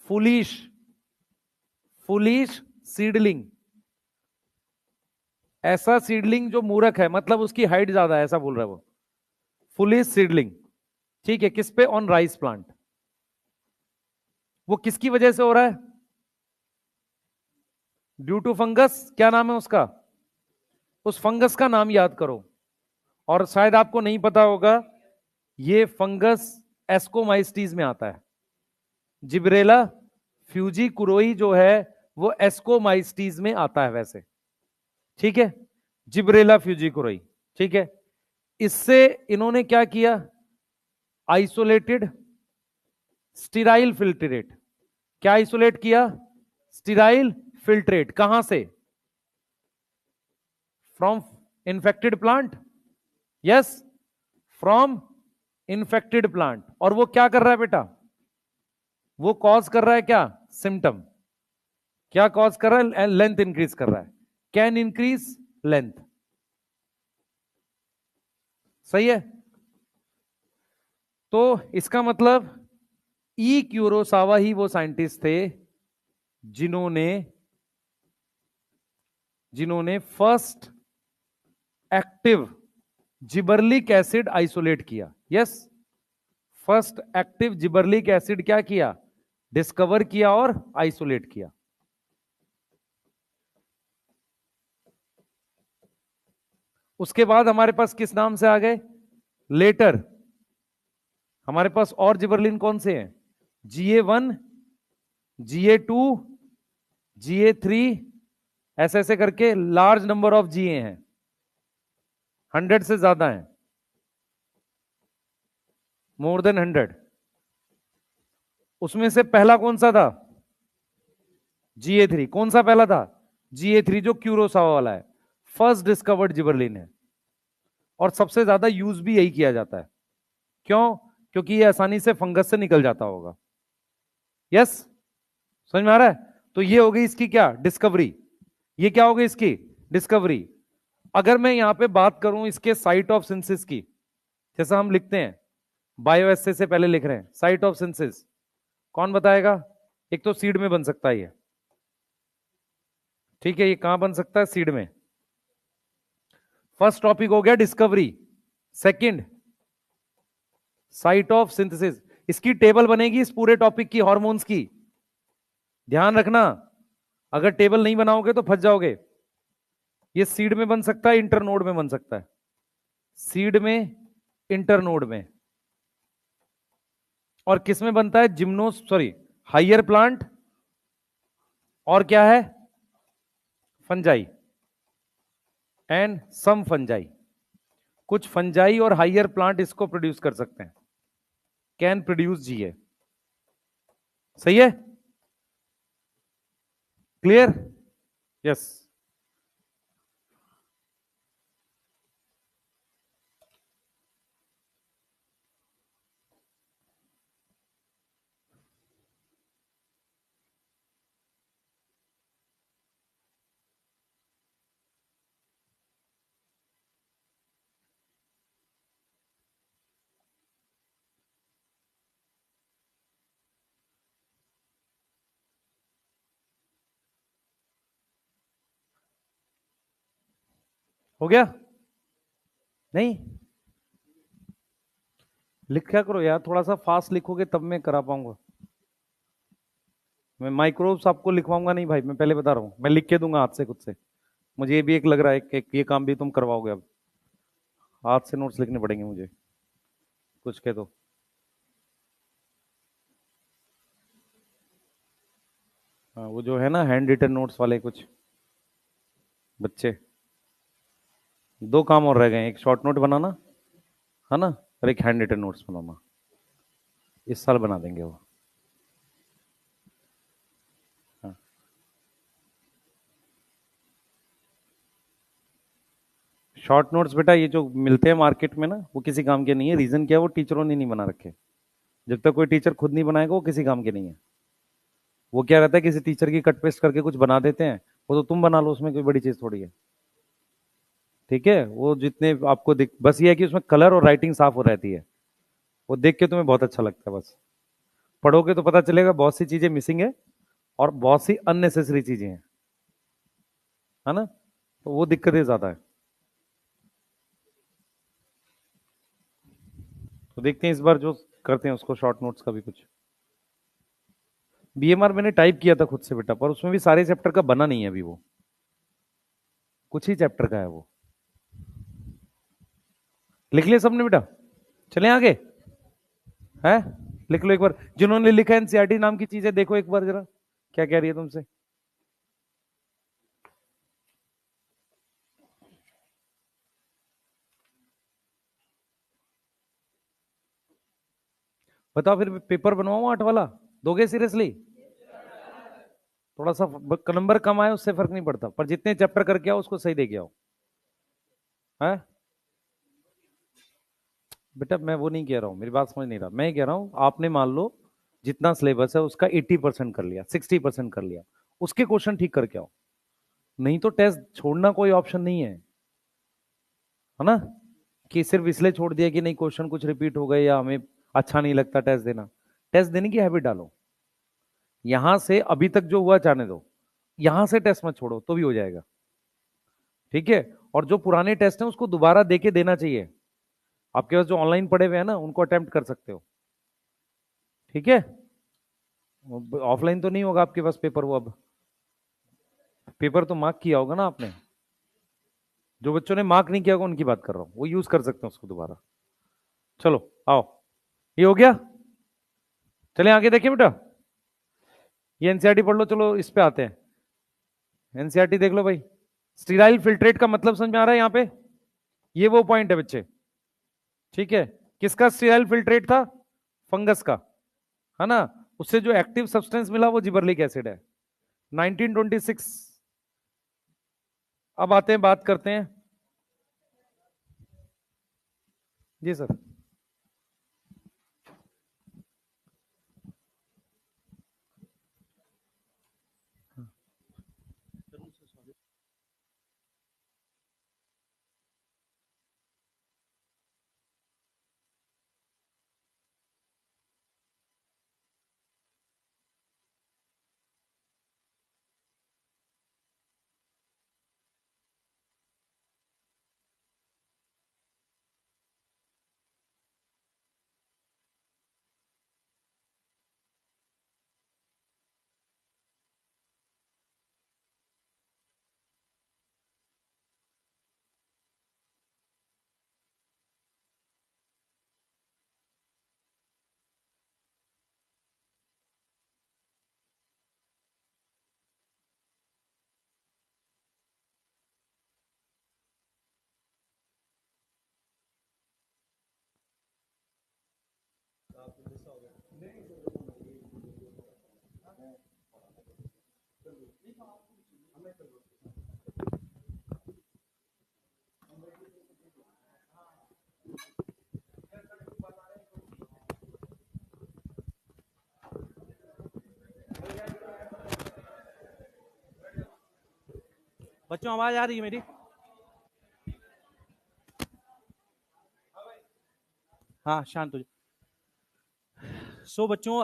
[SPEAKER 1] फुलिश, फुलिश सीडलिंग, ऐसा सीडलिंग जो मूर्ख है, मतलब उसकी हाइट ज्यादा है, ऐसा बोल रहा है वो, फुलिश सीडलिंग, ठीक है। किस पे, ऑन राइस प्लांट। वो किसकी वजह से हो रहा है, ड्यू टू फंगस, क्या नाम है उसका? उस फंगस का नाम याद करो। और शायद आपको नहीं पता होगा, ये फंगस एस्कोमाइस्टीज में आता है। जिब्रेला फ्यूजी कुरोई जो है वो एस्कोमाइस्टीज में आता है वैसे, ठीक है। जिब्रेला फ्यूजी कुरोई, ठीक है। इससे इन्होंने क्या किया? Isolated sterile filtrate. क्या आइसोलेट किया? Sterile filtrate. कहां से? From infected plant. Yes, from infected plant. और वो क्या कर रहा है बेटा? वो कॉज कर रहा है क्या? सिम्टम। क्या कॉज कर रहा है? लेंथ इंक्रीज कर रहा है। Can increase length. सही है। तो इसका मतलब ई क्यूरोसावा ही वो साइंटिस्ट थे जिन्होंने जिन्होंने फर्स्ट एक्टिव जिबरलिक एसिड आइसोलेट किया। यस, फर्स्ट एक्टिव जिबरलिक एसिड क्या किया? डिस्कवर किया और आइसोलेट किया। उसके बाद हमारे पास किस नाम से आ गए? लेटर हमारे पास और जिबरलिन कौन से हैं? GA1, GA2, GA3, ऐसे ऐसे करके लार्ज नंबर ऑफ GA हैं, 100 से ज्यादा हैं, मोर देन 100। उसमें से पहला कौन सा था? GA3। कौन सा पहला था? GA3, जो क्यूरोसावा वाला है, फर्स्ट डिस्कवर्ड जिबरलिन है। और सबसे ज्यादा यूज भी यही किया जाता है। क्यों? क्योंकि ये आसानी से फंगस से निकल जाता होगा। यस, समझ में आ रहा है? तो ये हो गई इसकी क्या? डिस्कवरी। ये क्या हो गई इसकी? डिस्कवरी। अगर मैं यहां पे बात करूं इसके साइट ऑफ सिंथेसिस की, जैसा हम लिखते हैं बायोएसे से पहले लिख रहे हैं साइट ऑफ सिंथेसिस, कौन बताएगा? एक तो सीड में बन सकता है ये, ठीक है। ये कहां बन सकता है? सीड में। फर्स्ट टॉपिक हो गया discovery. Second, site of synthesis. इसकी टेबल बनेगी इस पूरे टॉपिक की, हार्मोन्स की। ध्यान रखना, अगर टेबल नहीं बनाओगे तो फंस जाओगे। ये सीड में बन सकता है, इंटरनोड में बन सकता है। सीड में, इंटरनोड में। और किस में बनता है? जिम्नोस सॉरी हायर प्लांट। और क्या है? Fungi and some fungi. कुछ फंजाई और हायर प्लांट इसको प्रोड्यूस कर सकते हैं, कैन प्रोड्यूस जीए। सही है? क्लियर? यस। हो गया? नहीं, लिखा करो यार, थोड़ा सा फास्ट लिखोगे तब मैं करा पाऊंगा। मैं माइक्रोब्स आपको लिखवाऊंगा नहीं भाई, मैं पहले बता रहा हूं, मैं लिख के दूंगा हाथ से खुद से। मुझे ये भी एक लग रहा है कि ये काम भी तुम करवाओगे अब। हाथ से नोट्स लिखने पड़ेंगे मुझे कुछ के तो। हाँ, वो जो है ना हैंड रिटन नोट्स वाले कुछ बच्चे, दो काम और रह गए, एक शॉर्ट नोट बनाना है ना, और एक हैंड रिटन नोट्स बनाना। इस साल बना देंगे वो। हाँ। शॉर्ट नोट्स बेटा ये जो मिलते हैं मार्केट में ना, वो किसी काम के नहीं है। रीजन क्या है? वो टीचरों ने नहीं बना रखे। जब तक कोई टीचर खुद नहीं बनाएगा वो किसी काम के नहीं है। वो क्या रहता है, किसी टीचर की कट पेस्ट करके कुछ बना देते हैं, वो तो तुम बना लो, उसमें कोई बड़ी चीज थोड़ी है। ठीक है, वो जितने आपको दिख, बस ये है कि उसमें कलर और राइटिंग साफ हो रहती है, वो देख के तुम्हें बहुत अच्छा लगता है। बस पढ़ोगे तो पता चलेगा बहुत सी चीजें मिसिंग है और बहुत सी अननेसेसरी चीजें हैं, है ना। तो वो दिक्कतें ज्यादा है। तो देखते हैं इस बार जो करते हैं उसको, शॉर्ट नोट्स का भी कुछ। बीएमआर मैंने टाइप किया था खुद से बेटा, पर उसमें भी सारे चैप्टर का बना नहीं है अभी, वो कुछ ही चैप्टर का है वो। लिख लिया सबने बेटा? चले आगे है? लिख लो एक बार, जिन्होंने लिखा एनसीईआरटी नाम की चीजें देखो एक बार जरा, क्या कह रही है तुमसे। बताओ फिर पेपर बनवाओ 8 वाला, दोगे सीरियसली? थोड़ा सा नंबर कम आए उससे फर्क नहीं पड़ता, पर जितने चैप्टर करके आओ उसको सही दे के आओ है। बेटा मैं वो नहीं कह रहा हूँ, मेरी बात समझ नहीं रहा, मैं कह रहा हूँ आपने मान लो जितना सिलेबस है उसका 80% कर लिया, 60% कर लिया, उसके क्वेश्चन ठीक करके आओ, नहीं तो टेस्ट छोड़ना कोई ऑप्शन नहीं है ना, कि सिर्फ इसलिए छोड़ दिया कि नहीं क्वेश्चन कुछ रिपीट हो गए या हमें अच्छा नहीं लगता टेस्ट देना। टेस्ट देने की हैबिट डालो, यहां से अभी तक जो हुआ जाने दो, यहां से टेस्ट मत छोड़ो तो भी हो जाएगा, ठीक है। और जो पुराने टेस्ट हैं उसको दोबारा देके देना चाहिए, आपके पास जो ऑनलाइन पड़े हुए हैं ना उनको अटेम्प्ट कर सकते हो, ठीक है। ऑफलाइन तो नहीं होगा आपके पास पेपर, वो अब पेपर तो मार्क किया होगा ना आपने, जो बच्चों ने मार्क नहीं किया होगा उनकी बात कर रहा हूं, वो यूज कर सकते हैं उसको दोबारा। चलो आओ, ये हो गया, चले आगे देखिए बेटा, ये एनसीईआरटी पढ़ लो, चलो इस पे आते हैं। एनसीईआरटी देख लो भाई, स्टीराइल फिल्ट्रेट का मतलब समझ में आ रहा है यहाँ पे, ये वो पॉइंट है बच्चे, ठीक है। किसका स्टीराइल फिल्ट्रेट था? फंगस का, है ना। उससे जो एक्टिव सब्सटेंस मिला वो जिबरलिक एसिड है, 1926। अब आते हैं, बात करते हैं। जी सर।
[SPEAKER 2] बच्चों आवाज आ रही है मेरी? हाँ शांत हो जाओ। सो बच्चों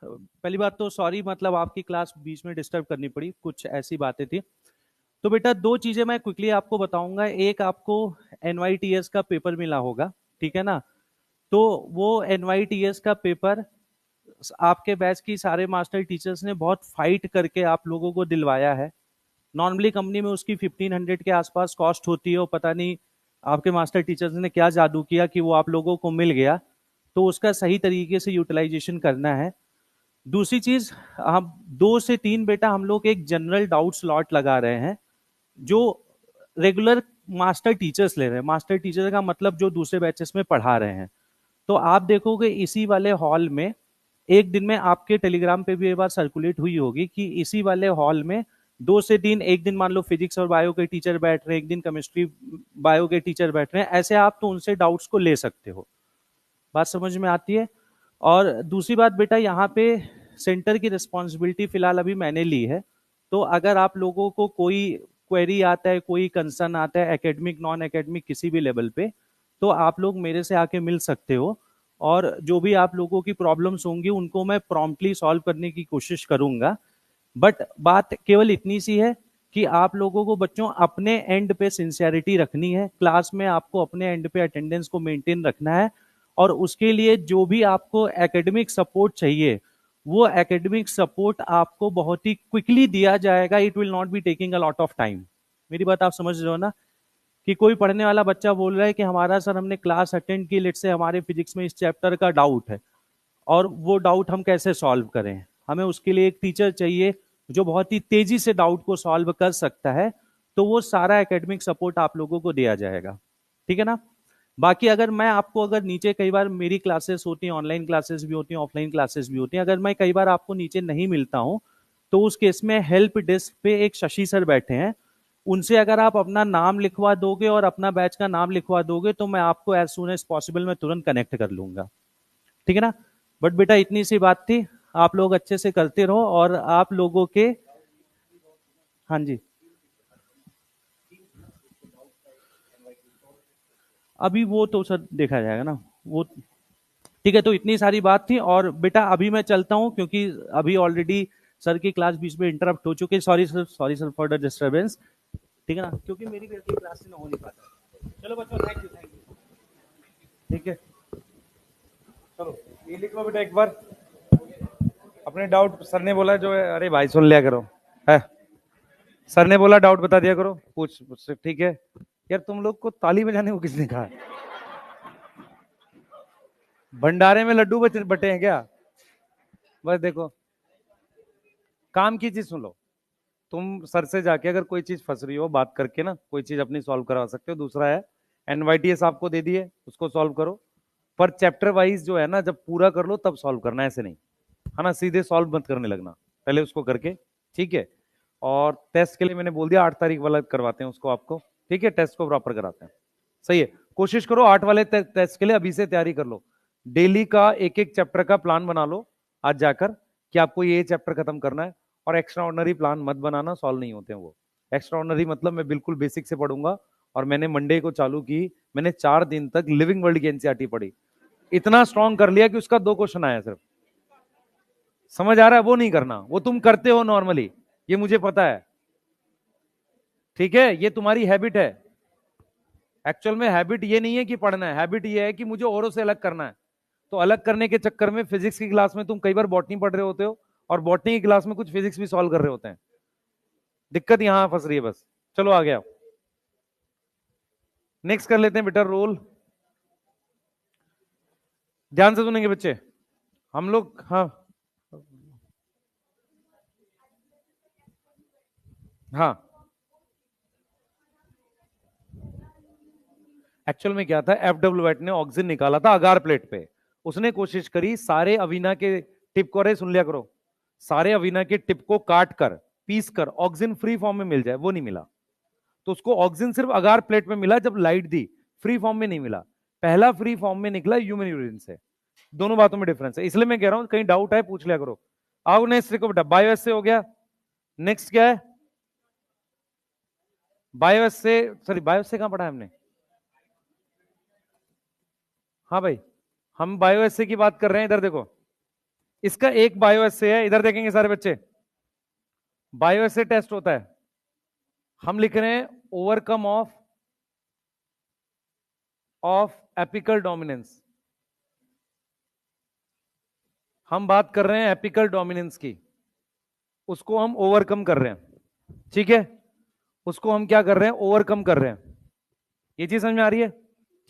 [SPEAKER 2] पहली बात तो सॉरी, मतलब आपकी क्लास बीच में डिस्टर्ब करनी पड़ी, कुछ ऐसी बातें थी। तो बेटा दो चीजें मैं क्विकली आपको बताऊंगा। एक, आपको एनवाईटीएस का पेपर मिला होगा, ठीक है ना। तो वो एनवाईटीएस का पेपर आपके बैच की सारे मास्टर टीचर्स ने बहुत फाइट करके आप लोगों को दिलवाया है। नॉर्मली कंपनी में उसकी 1500 के आसपास कॉस्ट होती है, और पता नहीं आपके मास्टर टीचर्स ने क्या जादू किया कि वो आप लोगों को मिल गया। तो उसका सही तरीके से यूटिलाइजेशन करना है। दूसरी चीज, हम 2 से 3 बेटा हम लोग एक जनरल डाउट स्लॉट लगा रहे हैं, जो रेगुलर मास्टर टीचर्स ले रहे हैं। मास्टर टीचर का मतलब जो दूसरे बैचेस में पढ़ा रहे हैं। तो आप देखोगे इसी वाले हॉल में, एक दिन में आपके टेलीग्राम पे भी ये बात सर्कुलेट हुई होगी कि इसी वाले हॉल में 2 से 3, एक दिन मान लो फिजिक्स और बायो के टीचर बैठ रहे हैं, एक दिन केमिस्ट्री बायो के टीचर बैठ रहे हैं, ऐसे आप तो उनसे डाउट्स को ले सकते हो। बात समझ में आती है? और दूसरी बात बेटा, यहाँ पे सेंटर की रिस्पॉन्सिबिलिटी फिलहाल अभी मैंने ली है। तो अगर आप लोगों को कोई क्वेरी आता है, कोई कंसर्न आता है, एकेडमिक नॉन एकेडमिक किसी भी लेवल पे, तो आप लोग मेरे से आके मिल सकते हो। और जो भी आप लोगों की प्रॉब्लम्स होंगी उनको मैं प्रॉम्प्टली सॉल्व करने की कोशिश करूंगा। बट बात केवल इतनी सी है कि आप लोगों को बच्चों अपने एंड पे सिंसियरिटी रखनी है, क्लास में आपको अपने एंड पे अटेंडेंस को मेंटेन रखना है। और उसके लिए जो भी आपको एकेडमिक सपोर्ट चाहिए वो एकेडमिक सपोर्ट आपको बहुत ही क्विकली दिया जाएगा, it will not be taking a lot of time. मेरी बात आप समझ रहे हो ना, कि कोई पढ़ने वाला बच्चा बोल रहा है कि हमारा सर हमने क्लास अटेंड की, लेट से हमारे फिजिक्स में इस चैप्टर का डाउट है, और वो डाउट हम कैसे सॉल्व करें, हमें उसके लिए एक टीचर चाहिए जो बहुत ही तेजी से डाउट को सॉल्व कर सकता है, तो वो सारा एकेडमिक सपोर्ट आप लोगों को दिया जाएगा, ठीक है ना। बाकी अगर मैं आपको, अगर नीचे कई बार मेरी क्लासेस होती हैं, ऑनलाइन क्लासेस भी होती हैं, ऑफलाइन क्लासेस भी होती हैं, अगर मैं कई बार आपको नीचे नहीं मिलता हूं, तो उस केस में हेल्प डेस्क पे एक शशि सर बैठे हैं, उनसे अगर आप अपना नाम लिखवा दोगे और अपना बैच का नाम लिखवा दोगे, तो मैं आपको एज सुन एज पॉसिबल मैं तुरंत कनेक्ट कर लूंगा, ठीक है ना। बट बेटा इतनी सी बात थी, आप लोग अच्छे से करते रहो, और आप लोगों के, हाँ जी, अभी वो तो सर देखा जाएगा ना वो, ठीक है। तो इतनी सारी बात थी, और बेटा अभी मैं चलता हूं, क्योंकि अभी ऑलरेडी सर की क्लास बीच में इंटरप्ट हो चुकी है, sorry sir for the disturbance, ठीक है ना, क्योंकि मेरी भी अगली क्लास से ना हो नहीं पाता। चलो बच्चों, थैंक यू,
[SPEAKER 1] ठीक है, चलो ये लिख लो बेटा एक बार अपने डाउट। सर ने बोला जो है, अरे भाई सुन लिया करो, है सर ने बोला डाउट बता दिया करो, पूछ मुझसे, ठीक है। यार तुम लोग को ताली बजाने को किसने कहा? भंडारे में लड्डू बटे हैं क्या? बस देखो, काम की चीज सुन लो। तुम सर से जाके अगर कोई चीज फंस रही हो, बात करके ना कोई चीज अपनी सॉल्व करवा सकते हो। दूसरा है एनवाईटीएस आपको दे दिए, उसको सॉल्व करो, पर चैप्टर वाइज जो है ना, जब पूरा कर लो तब सॉल्व करना, ऐसे नहीं, है ना, सीधे सॉल्व मत करने लगना, पहले उसको करके, ठीक है। और टेस्ट के लिए मैंने बोल दिया 8 तारीख वाला करवाते हैं उसको आपको, ठीक है, टेस्ट को प्रॉपर कराते हैं, सही है। कोशिश करो 8 वाले टेस्ट के लिए अभी से तैयारी कर लो, डेली का एक एक चैप्टर का प्लान बना लो आज जाकर, कि आपको ये चैप्टर खत्म करना है। और एक्स्ट्रा ऑर्डनरी प्लान मत बनाना, सॉल्व नहीं होते हैं वो। एक्स्ट्रा ऑर्डनरी मतलब मैं बिल्कुल बेसिक से पढ़ूंगा, और मैंने मंडे को चालू की, मैंने 4 दिन तक लिविंग वर्ल्ड की एनसीईआरटी पढ़ी, इतना स्ट्रॉन्ग कर लिया कि उसका 2 क्वेश्चन आया सिर्फ। समझ आ रहा है? वो नहीं करना, वो तुम करते हो नॉर्मली, ये मुझे पता है, ठीक है, ये तुम्हारी हैबिट है। एक्चुअल में हैबिट ये नहीं है कि पढ़ना है, हैबिट ये है कि मुझे औरों से अलग करना है। तो अलग करने के चक्कर में फिजिक्स की क्लास में तुम कई बार बॉटनी पढ़ रहे होते हो, और बॉटनी की क्लास में कुछ फिजिक्स भी सॉल्व कर रहे होते हैं, दिक्कत यहां फंस रही है बस। चलो आ गया, नेक्स्ट कर लेते हैं बेटा रोल। ध्यान से सुनेंगे बच्चे हम लोग, हाँ हाँ। एक्चुअल में क्या था, एफ डब्ल्यू वेट ने ऑक्सीजन निकाला था अगार प्लेट पे, उसने कोशिश करी सारे अवीना के टिप को, अरे सुन लिया करो, सारे अवीना के टिप को काट कर, पीस कर ऑक्सीजन फ्री फॉर्म में मिल जाए, वो नहीं मिला। तो उसको ऑक्सीजन सिर्फ अगार प्लेट में मिला जब लाइट दी, फ्री फॉर्म में नहीं मिला। पहला फ्री फॉर्म में निकला ह्यूमन यूरिन से। दोनों बातों में डिफरेंस है, इसलिए मैं कह रहा हूं कहीं डाउट है पूछ लिया करो। आओ नेक्स्ट को बेटा, बायो से हो गया, नेक्स्ट क्या है, बायो से, सॉरी बायो से कहां पढ़ा है हमने? हाँ भाई, हम बायो एसे की बात कर रहे हैं, इधर देखो, इसका एक बायो एसे है, इधर देखेंगे सारे बच्चे, बायो एसे टेस्ट होता है, हम लिख रहे हैं ओवरकम ऑफ एपिकल डोमिनेंस, हम बात कर रहे हैं एपिकल डोमिनेंस की, उसको हम ओवरकम कर रहे हैं, ठीक है, उसको हम क्या कर रहे हैं, ओवरकम कर रहे हैं, ये चीज समझ में आ रही है,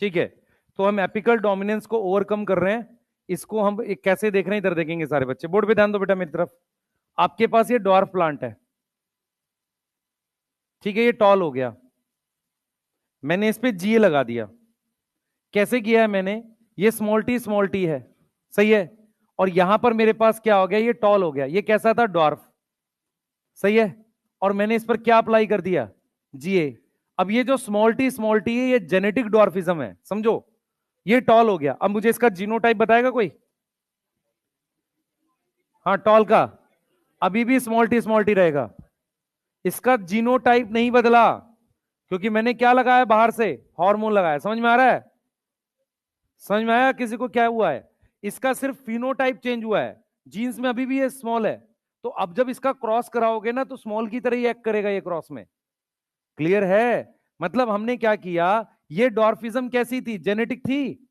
[SPEAKER 1] ठीक है। तो हम एपिकल डोमिनेंस को ओवरकम कर रहे हैं, इसको हम एक कैसे देख रहे हैं, इधर देखेंगे सारे बच्चे, बोर्ड पे ध्यान दो बेटा मेरी तरफ। आपके पास ये डॉर्फ प्लांट है, ठीक है, ये टॉल हो गया, मैंने इस पे जीए लगा दिया, कैसे किया है मैंने, ये स्मॉल टी है, सही है, और यहां पर मेरे पास क्या हो गया, ये टॉल हो गया, ये कैसा था, डॉर्फ, सही है, और मैंने इस पर क्या अप्लाई कर दिया, जीए। अब ये जो स्मॉल टी है, ये जेनेटिक डॉर्फिज्म है, समझो, ये टॉल हो गया। अब मुझे इसका जीनोटाइप बताएगा कोई? हाँ टॉल का अभी भी स्मॉल टी रहेगा, इसका जीनोटाइप नहीं बदला, क्योंकि मैंने क्या लगाया बाहर से, हार्मोन लगाया, समझ में आ रहा है, समझ में आया किसी को क्या हुआ है, इसका सिर्फ फिनोटाइप चेंज हुआ है, जीन्स में अभी भी ये स्मॉल है। तो अब जब इसका क्रॉस कराओगे ना, तो स्मॉल की तरह ही एक्ट करेगा ये क्रॉस में, क्लियर है? मतलब हमने क्या किया, ये डॉर्फिज्म कैसी थी, जेनेटिक थी,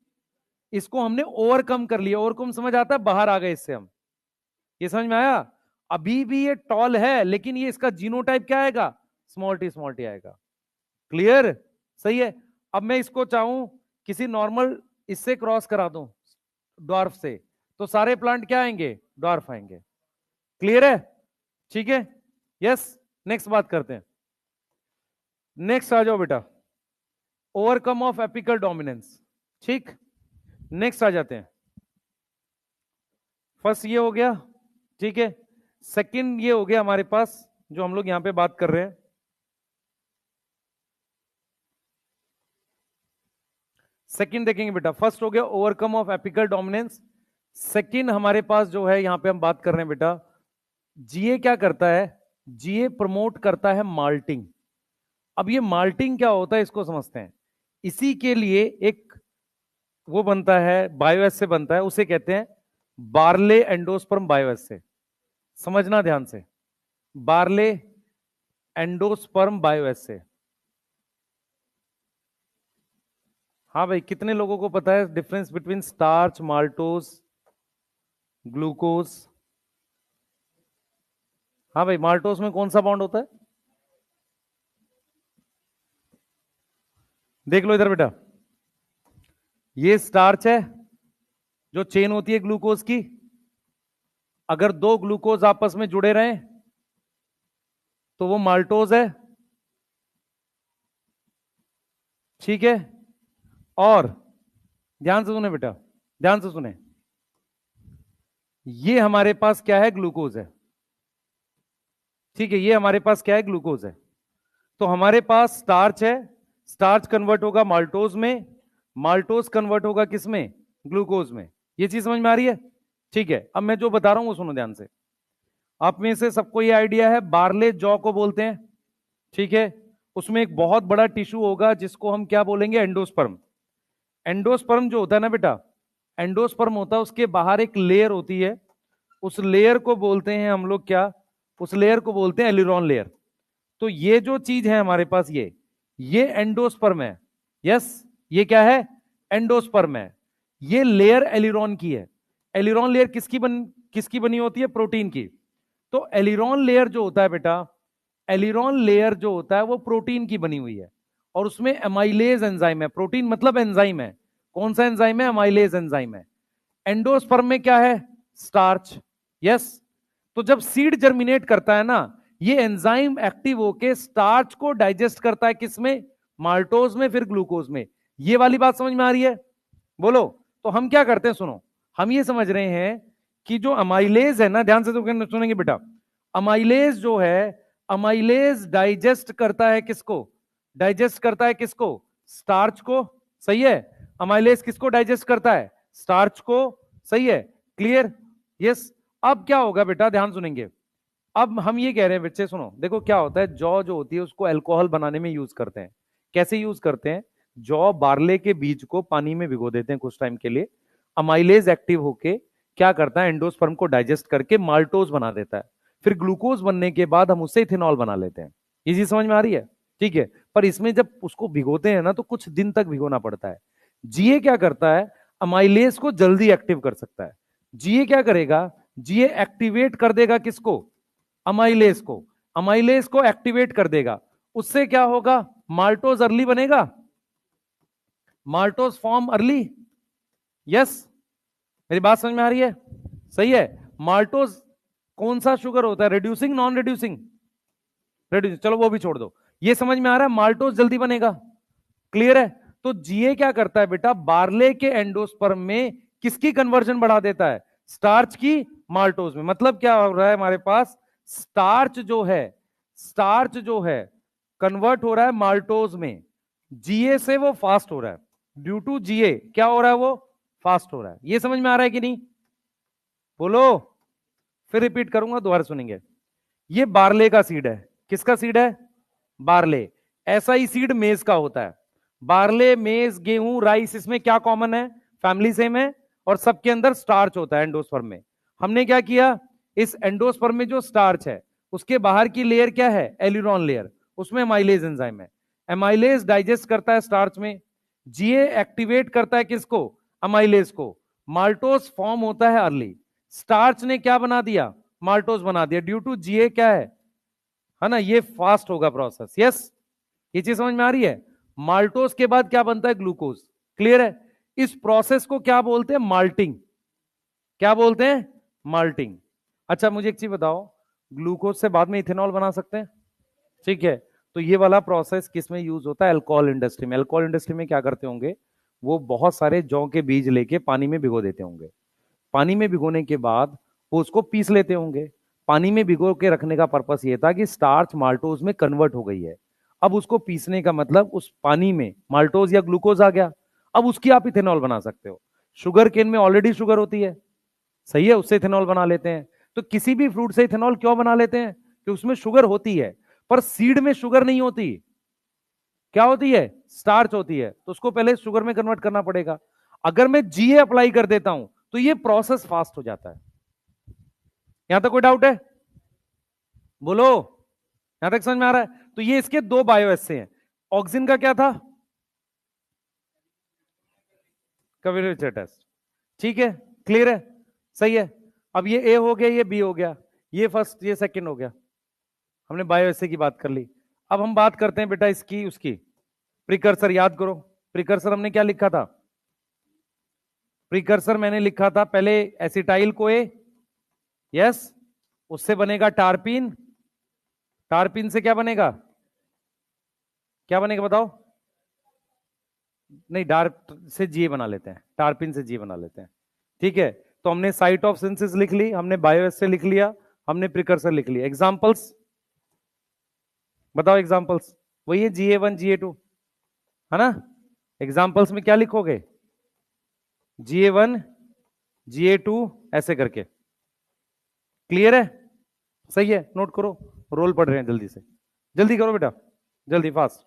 [SPEAKER 1] इसको हमने ओवरकम कर लिया, ओवरकम समझ आता है, बाहर आ गए इससे हम, ये समझ में आया? अभी भी ये टॉल है, लेकिन ये इसका जीनोटाइप क्या आएगा? स्मॉल टी आएगा। क्लियर? सही है। अब मैं इसको चाहूं किसी नॉर्मल इससे क्रॉस करा दूं, ड्वार्फ से, तो सारे प्लांट क्या आएंगे? ड्वार्फ आएंगे। क्लियर है? ठीक है, यस। नेक्स्ट बात करते हैं। नेक्स्ट आ जाओ बेटा, ओवरकम ऑफ एपिकल डोमिनेंस। ठीक, नेक्स्ट आ जाते हैं। फर्स्ट ये हो गया, ठीक है। सेकंड ये हो गया हमारे पास जो हम लोग यहां पे बात कर रहे हैं। सेकंड देखेंगे बेटा, फर्स्ट हो गया overcome of apical dominance. Second हमारे पास जो है यहां पे हम बात कर रहे हैं बेटा, जीए क्या करता है? जीए प्रमोट करता है माल्टिंग। अब ये माल्टिंग क्या होता है इसको समझते हैं। इसी के लिए एक वो बनता है, बायोएस से बनता है, उसे कहते हैं बार्ले एंडोस्पर्म बायोएस से। समझना ध्यान से, बार्ले एंडोस्पर्म बायोएस से। हाँ भाई, कितने लोगों को पता है difference between starch, maltose, glucose? हाँ भाई, माल्टोज में कौन सा बॉन्ड होता है? देख लो इधर बेटा, ये स्टार्च है जो चेन होती है ग्लूकोज की। अगर दो ग्लूकोज आपस में जुड़े रहे तो वो माल्टोज है, ठीक है। और ध्यान से सुने बेटा, ध्यान से सुने, ये हमारे पास क्या है? ग्लूकोज है, ठीक है। ये हमारे पास क्या है? ग्लूकोज है। तो हमारे पास स्टार्च है, स्टार्च कन्वर्ट होगा माल्टोज में, माल्टोज कन्वर्ट होगा किस में? ग्लूकोज में। ये चीज समझ में आ रही है? ठीक है। अब मैं जो बता रहा हूं वो सुनो ध्यान से। आप में से सबको ये आइडिया है, बार्ले जौ को बोलते हैं, ठीक है। उसमें एक बहुत बड़ा टिश्यू होगा जिसको हम क्या बोलेंगे? एंडोस्पर्म। एंडोस्पर्म जो होता है ना बेटा, एंडोस्पर्म होता है, उसके बाहर एक लेयर होती है, उस लेयर को बोलते हैं हम लोग क्या? उस लेयर को बोलते हैं एलिरॉन लेयर। तो ये जो चीज है हमारे पास, ये एंडोस्पर्म है। यस, ये क्या है? एंडोस्पर्म है। ये लेयर एलिरॉन की है। एलिरॉन लेयर किसकी बनी होती है? प्रोटीन की। तो एलिरॉन लेयर जो होता है बेटा, एलिरॉन लेयर जो होता है वो प्रोटीन की बनी हुई है, और उसमें एमाइलेज एंजाइम है। प्रोटीन मतलब एंजाइम है। कौन सा एंजाइम है? एमाइलेज एंजाइम है। एंडोस्पर्म में क्या है? स्टार्च। यस। तो जब सीड जर्मिनेट करता है ना, ये एंजाइम एक्टिव होके स्टार्च को डाइजेस्ट करता है, किसमें? माल्टोज में, फिर ग्लूकोज में। ये वाली बात समझ में आ रही है? बोलो। तो हम क्या करते हैं, सुनो, हम ये समझ रहे हैं कि जो अमाइलेज है ना, ध्यान से तो सुनेंगे बेटा, अमाइलेज जो है, अमाइलेज डाइजेस्ट करता है किसको? डाइजेस्ट करता है किसको? स्टार्च को। सही है। अमाइलेज किसको डाइजेस्ट करता है? स्टार्च को। सही है। क्लियर? यस। अब क्या होगा बेटा, ध्यान सुनेंगे। अब हम ये कह रहे हैं बच्चे, सुनो, देखो क्या होता है, जौ जो होती है उसको अल्कोहल बनाने में यूज करते हैं। कैसे यूज करते हैं? जौ बार्ले के बीज को पानी में भिगो देते हैं कुछ टाइम के लिए, अमाइलेज एक्टिव होके क्या करता है? एंडोस्पर्म को डाइजेस्ट करके माल्टोज बना देता है। फिर ग्लूकोज बनने के बाद हम उससे इथेनॉल बना लेते हैं। ये चीज समझ में आ रही है? ठीक है। पर इसमें जब उसको भिगोते हैं ना, तो कुछ दिन तक भिगोना पड़ता है। जीए क्या करता है? अमाइलेज को जल्दी एक्टिव कर सकता है। जीए क्या करेगा? जीए एक्टिवेट कर देगा किसको? अमाइलेज को। अमाइलेज को एक्टिवेट कर देगा, उससे क्या होगा? माल्टोज अर्ली बनेगा, माल्टोज फॉर्म अर्ली। यस, मेरी बात समझ में आ रही है? सही है। माल्टोज कौन सा शुगर होता है? Reducing, non reducing? रिड्यूसिंग। चलो वो भी छोड़ दो, ये समझ में आ रहा है, माल्टोज जल्दी बनेगा। क्लियर है? तो जीए क्या करता है बेटा? बार्ले के एंडोस्पर्म में किसकी कन्वर्जन बढ़ा देता है? स्टार्च की माल्टोज में। मतलब क्या हो रहा है हमारे पास? स्टार्च जो है, स्टार्च जो है कन्वर्ट हो रहा है माल्टोज में। जीए से वो फास्ट हो रहा है, ड्यू टू जीए क्या हो रहा है? वो फास्ट हो रहा है। ये समझ में आ रहा है कि नहीं? बोलो। फिर रिपीट करूंगा, दोबारा सुनेंगे। ये बार्ले का सीड है। किसका सीड है? बार्ले। ऐसा ही सीड मेज का होता है। बार्ले, मेज, गेहूं, राइस, इसमें क्या कॉमन है? फैमिली सेम है, और सबके अंदर स्टार्च होता है एंडोस्पर्म में। हमने क्या किया? इस एंडोस्पर्म में जो स्टार्च है उसके बाहर की लेयर क्या है? एलिरॉन लेयर। उसमें एमाइलेज एंजाइम है। एमाइलेज डाइजेस्ट करता है स्टार्च में, जीए एक्टिवेट करता है किसको? अमाइलेज को। माल्टोज फॉर्म होता है अर्ली। स्टार्च ने क्या बना दिया, माल्टोज बना दिया, ड्यू टू जीए क्या है ना, ये फास्ट होगा प्रोसेस। यस, ये चीज समझ में आ रही है। माल्टोज के बाद क्या बनता है, ग्लूकोज। क्लियर है। इस प्रोसेस को क्या बोलते हैं, माल्टिंग। क्या बोलते हैं, माल्टिंग। अच्छा मुझे एक चीज बताओ, ग्लूकोज से बाद में इथेनॉल बना सकते हैं, ठीक है। तो ये वाला प्रोसेस किस में यूज होता है, अल्कोहल इंडस्ट्री में। अल्कोहल इंडस्ट्री में क्या करते होंगे, वो बहुत सारे जौ के बीज लेके पानी में भिगो देते होंगे। पानी में भिगोने के बाद वो उसको पीस लेते होंगे। पानी में भिगो के रखने का पर्पस ये था कि स्टार्च माल्टोज में कन्वर्ट हो गई है। अब उसको पीसने का मतलब उस पानी में माल्टोज या ग्लूकोज आ गया। अब उसकी आप इथेनॉल बना सकते हो। शुगर केन में ऑलरेडी शुगर होती है, सही है, उससे इथेनॉल बना लेते हैं। तो किसी भी फ्रूट से इथेनॉल क्यों बना लेते हैं, कि उसमें शुगर होती है। पर सीड में शुगर नहीं होती, क्या होती है, स्टार्च होती है। तो उसको पहले शुगर में कन्वर्ट करना पड़ेगा। अगर मैं जीए अप्लाई कर देता हूं तो ये प्रोसेस फास्ट हो जाता है। यहां तक कोई डाउट है, बोलो। यहां तक समझ में आ रहा है। तो ये इसके दो बायो एसे हैं। ऑक्सिन का क्या था, कम्युनिटी टेस्ट, ठीक है, क्लियर है, सही है। अब ये ए हो गया, ये बी हो गया, ये फर्स्ट ये सेकंड हो गया। हमने बायो एसे की बात कर ली। अब हम बात करते हैं बेटा इसकी उसकी, प्रिकर्सर याद करो। प्रिकर्सर हमने क्या लिखा था, प्रिकर्सर मैंने लिखा था पहले एसिटाइल को ए, यस, उससे बनेगा टारपीन। टारपीन से क्या बनेगा, क्या बनेगा बताओ, नहीं डार्क से जी बना लेते हैं, टारपिन से जी बना लेते हैं, ठीक है। तो हमने साइट ऑफ सिंथेसिस लिख ली, हमने बायोएस से लिख लिया, हमने प्रिकर्सर लिख लिया। एग्जांपल्स बताओ, एग्जांपल्स वही है GA1 GA2, है ना। एग्जांपल्स में क्या लिखोगे, GA1 GA2 ऐसे करके, क्लियर है, सही है। नोट करो, रोल पढ़ रहे हैं, जल्दी से जल्दी करो बेटा, जल्दी फास्ट।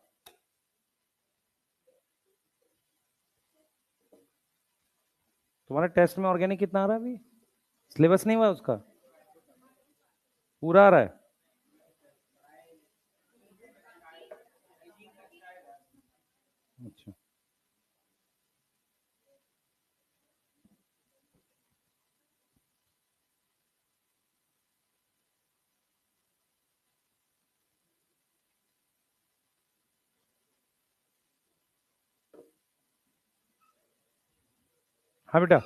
[SPEAKER 1] तुम्हारे टेस्ट में ऑर्गेनिक कितना आ रहा है अभी, सिलेबस नहीं हुआ उसका, पूरा आ रहा है। अच्छा, हाँ बेटा।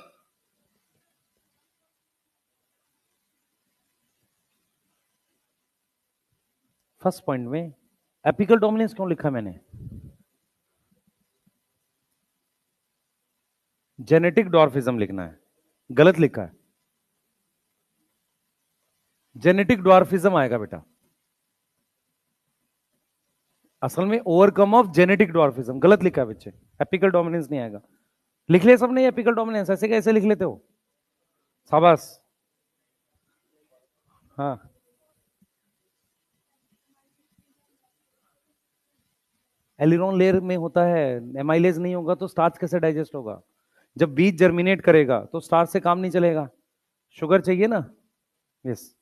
[SPEAKER 1] फर्स्ट पॉइंट में एपिकल डोमिनेंस क्यों लिखा मैंने, जेनेटिक डॉर्फिज्म लिखना है, गलत लिखा है, जेनेटिक डॉर्फिज्म आएगा बेटा। असल में ओवरकम ऑफ जेनेटिक डॉर्फिज्म, गलत लिखा है बच्चे, एपिकल डोमिनेंस नहीं आएगा। लिख लिया सबने एपिकल डोमिनेंस, ऐसे कैसे लिख लेते हो, शाबाश। हाँ, एलिरॉन लेयर में होता है, एमाइलेज नहीं होगा तो स्टार्च कैसे डाइजेस्ट होगा। जब बीज जर्मिनेट करेगा तो स्टार्च से काम नहीं चलेगा, शुगर चाहिए ना। यस,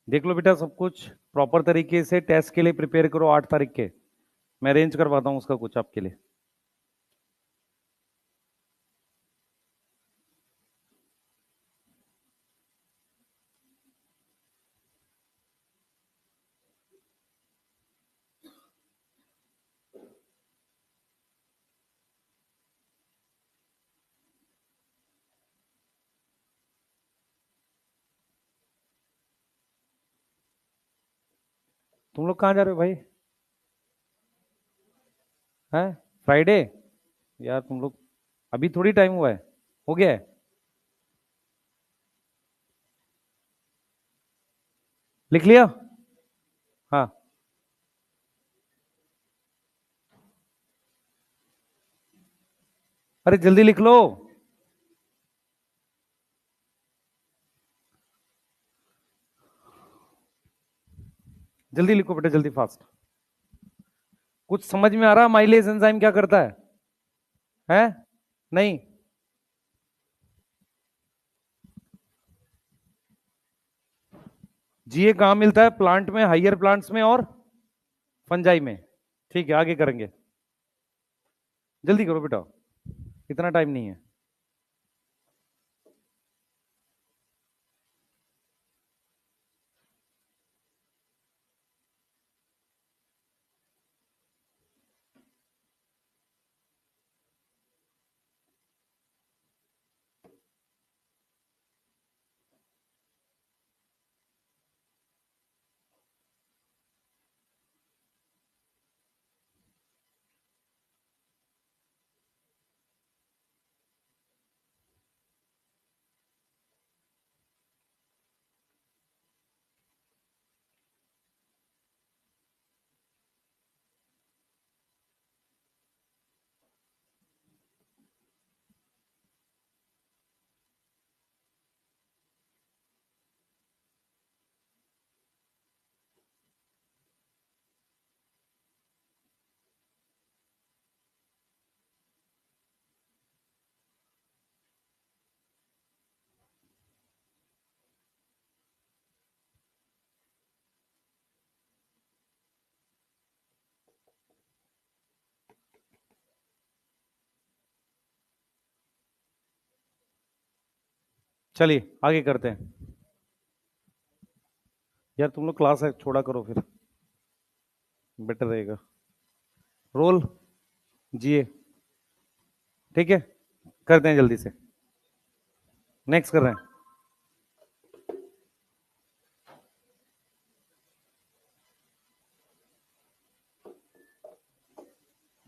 [SPEAKER 1] देख लो बेटा, सब कुछ प्रॉपर तरीके से टेस्ट के लिए प्रिपेयर करो। 8 तारीख के मैं अरेंज करवाता हूं उसका कुछ आपके लिए। तुम लोग कहाँ जा रहे हो भाई, है फ्राइडे, यार तुम लोग अभी थोड़ी टाइम हुआ है, हो गया है, लिख लिया, हाँ। अरे जल्दी लिख लो, जल्दी लिखो बेटा, जल्दी फास्ट। कुछ समझ में आ रहा माइलेज एंजाइम क्या करता है नहीं? जीए कहां मिलता है? प्लांट में, हाइयर प्लांट्स में और फंजाई में। ठीक है, आगे करेंगे। जल्दी करो बेटा, इतना टाइम नहीं है। चलिए आगे करते हैं। यार तुम लोग क्लास है छोड़ा करो, फिर बेटर रहेगा। रोल जीए, ठीक है, करते हैं जल्दी से। नेक्स्ट कर रहे हैं।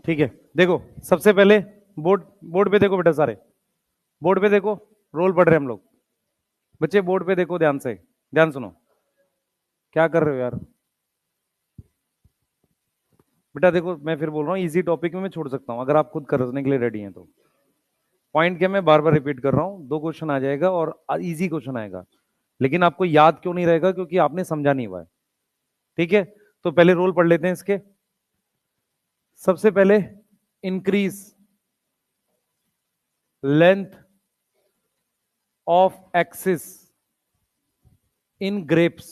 [SPEAKER 1] ठीक है, देखो सबसे पहले बोर्ड बोर्ड पे देखो बेटा, सारे बोर्ड पे देखो। रोल पढ़ रहे हैं हम लोग। बच्चे बोर्ड पे देखो ध्यान से, ध्यान सुनो। क्या कर रहे हो यार? बेटा देखो, मैं फिर बोल रहा हूँ, इजी टॉपिक में मैं छोड़ सकता हूँ अगर आप खुद करने के लिए रेडी हैं तो। पॉइंट क्या मैं बार बार रिपीट कर रहा हूँ, 2 क्वेश्चन आ जाएगा और इजी क्वेश्चन आएगा, लेकिन आपको याद क्यों नहीं रहेगा? क्योंकि आपने समझा नहीं हुआ है। ठीक है, तो पहले रोल पढ़ लेते हैं इसके। सबसे पहले, increase length of axis in grapes.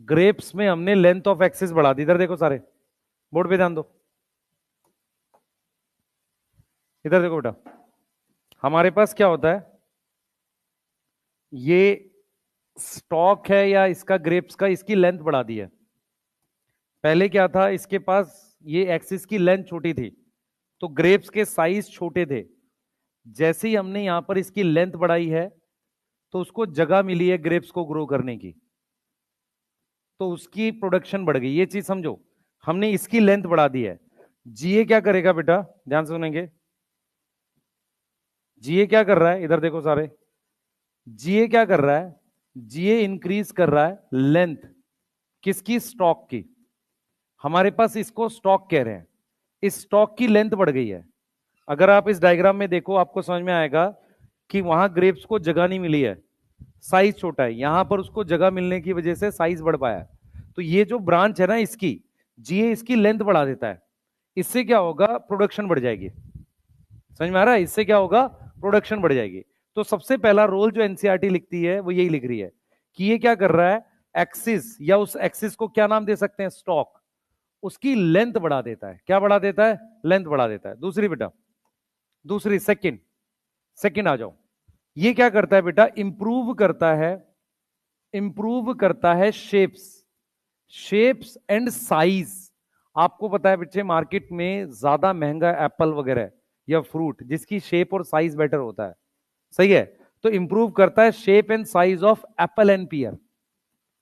[SPEAKER 1] Grapes में हमने लेंथ ऑफ एक्सिस बढ़ा दी। इधर देखो सारे, बोर्ड पे ध्यान दो। इधर देखो बेटा, हमारे पास क्या होता है, ये स्टॉक है या इसका ग्रेप्स का, इसकी लेंथ बढ़ा दी है। पहले क्या था, इसके पास ये एक्सिस की लेंथ छोटी थी, तो ग्रेप्स के साइज छोटे थे। जैसे ही हमने यहां पर इसकी लेंथ बढ़ाई है, तो उसको जगह मिली है ग्रेप्स को ग्रो करने की, तो उसकी प्रोडक्शन बढ़ गई। ये चीज समझो, हमने इसकी लेंथ बढ़ा दी है। जीए क्या करेगा बेटा, ध्यान से सुनेंगे। जीए क्या कर रहा है, इधर देखो सारे। जीए क्या कर रहा है? जीए इंक्रीज कर रहा है लेंथ किसकी? स्टॉक की। हमारे पास इसको स्टॉक कह रहे हैं, इस स्टॉक की लेंथ बढ़ गई है। अगर आप इस डायग्राम में देखो, आपको समझ में आएगा कि वहां ग्रेप्स को जगह नहीं मिली है, साइज छोटा है। यहां पर उसको जगह मिलने की वजह से साइज बढ़ पाया। तो ये जो ब्रांच है ना इसकी, जीए इसकी लेंथ बढ़ा देता है। इससे क्या होगा? प्रोडक्शन बढ़ जाएगी। समझ में आ रहा है? इससे क्या होगा? प्रोडक्शन बढ़ जाएगी। तो सबसे पहला रोल जो एनसीईआरटी लिखती है वो यही लिख रही है कि ये क्या कर रहा है, एक्सिस, या उस एक्सिस को क्या नाम दे सकते हैं? स्टॉक। उसकी लेंथ बढ़ा देता है। क्या बढ़ा देता है? लेंथ बढ़ा देता है। दूसरी बेटा, दूसरी सेकंड, सेकंड आ जाओ। ये क्या करता है बेटा? इंप्रूव करता है, इंप्रूव करता है शेप्स, शेप्स एंड साइज। आपको पता है बच्चे, मार्केट में ज्यादा महंगा एप्पल वगैरह या फ्रूट जिसकी शेप और साइज बेटर होता है। सही है? तो इंप्रूव करता है shape and size of apple and pear.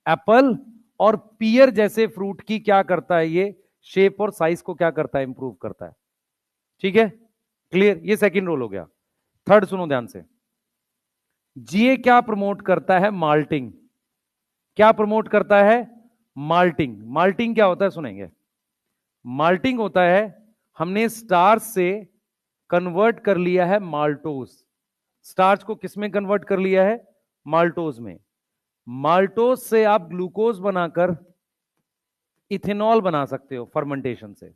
[SPEAKER 1] Apple और पियर जैसे फ्रूट की क्या करता है ये? शेप और साइज को क्या करता है? इंप्रूव करता है। ठीक है, क्लियर? ये सेकंड रोल हो गया। थर्ड सुनो ध्यान से। जीए क्या प्रमोट करता है? माल्टिंग। क्या प्रमोट करता है? माल्टिंग। माल्टिंग क्या होता है सुनेंगे। माल्टिंग होता है, हमने स्टार्च से कन्वर्ट कर लिया है माल्टोज। स्टार्च को किस में कन्वर्ट कर लिया है? माल्टोज में। माल्टोज से आप ग्लूकोज बनाकर इथेनॉल बना सकते हो फर्मेंटेशन से।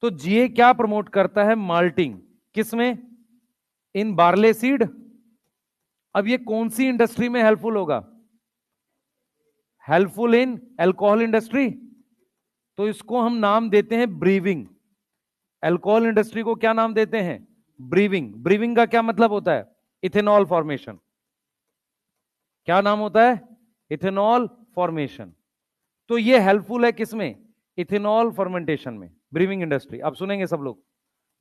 [SPEAKER 1] तो जीए क्या प्रमोट करता है? माल्टिंग। किसमें? इन बार्ले सीड। अब ये कौन सी इंडस्ट्री में हेल्पफुल होगा? Helpful in alcohol industry. तो इसको हम नाम देते हैं ब्रीविंग। अल्कोहल इंडस्ट्री को क्या नाम देते हैं? ब्रीविंग। ब्रीविंग का क्या मतलब होता है? Ethanol formation. क्या नाम होता है? Ethanol formation. तो ये हेल्पफुल है किसमें? इथेनॉल फर्मेंटेशन में, ब्रीविंग इंडस्ट्री। अब सुनेंगे सब लोग।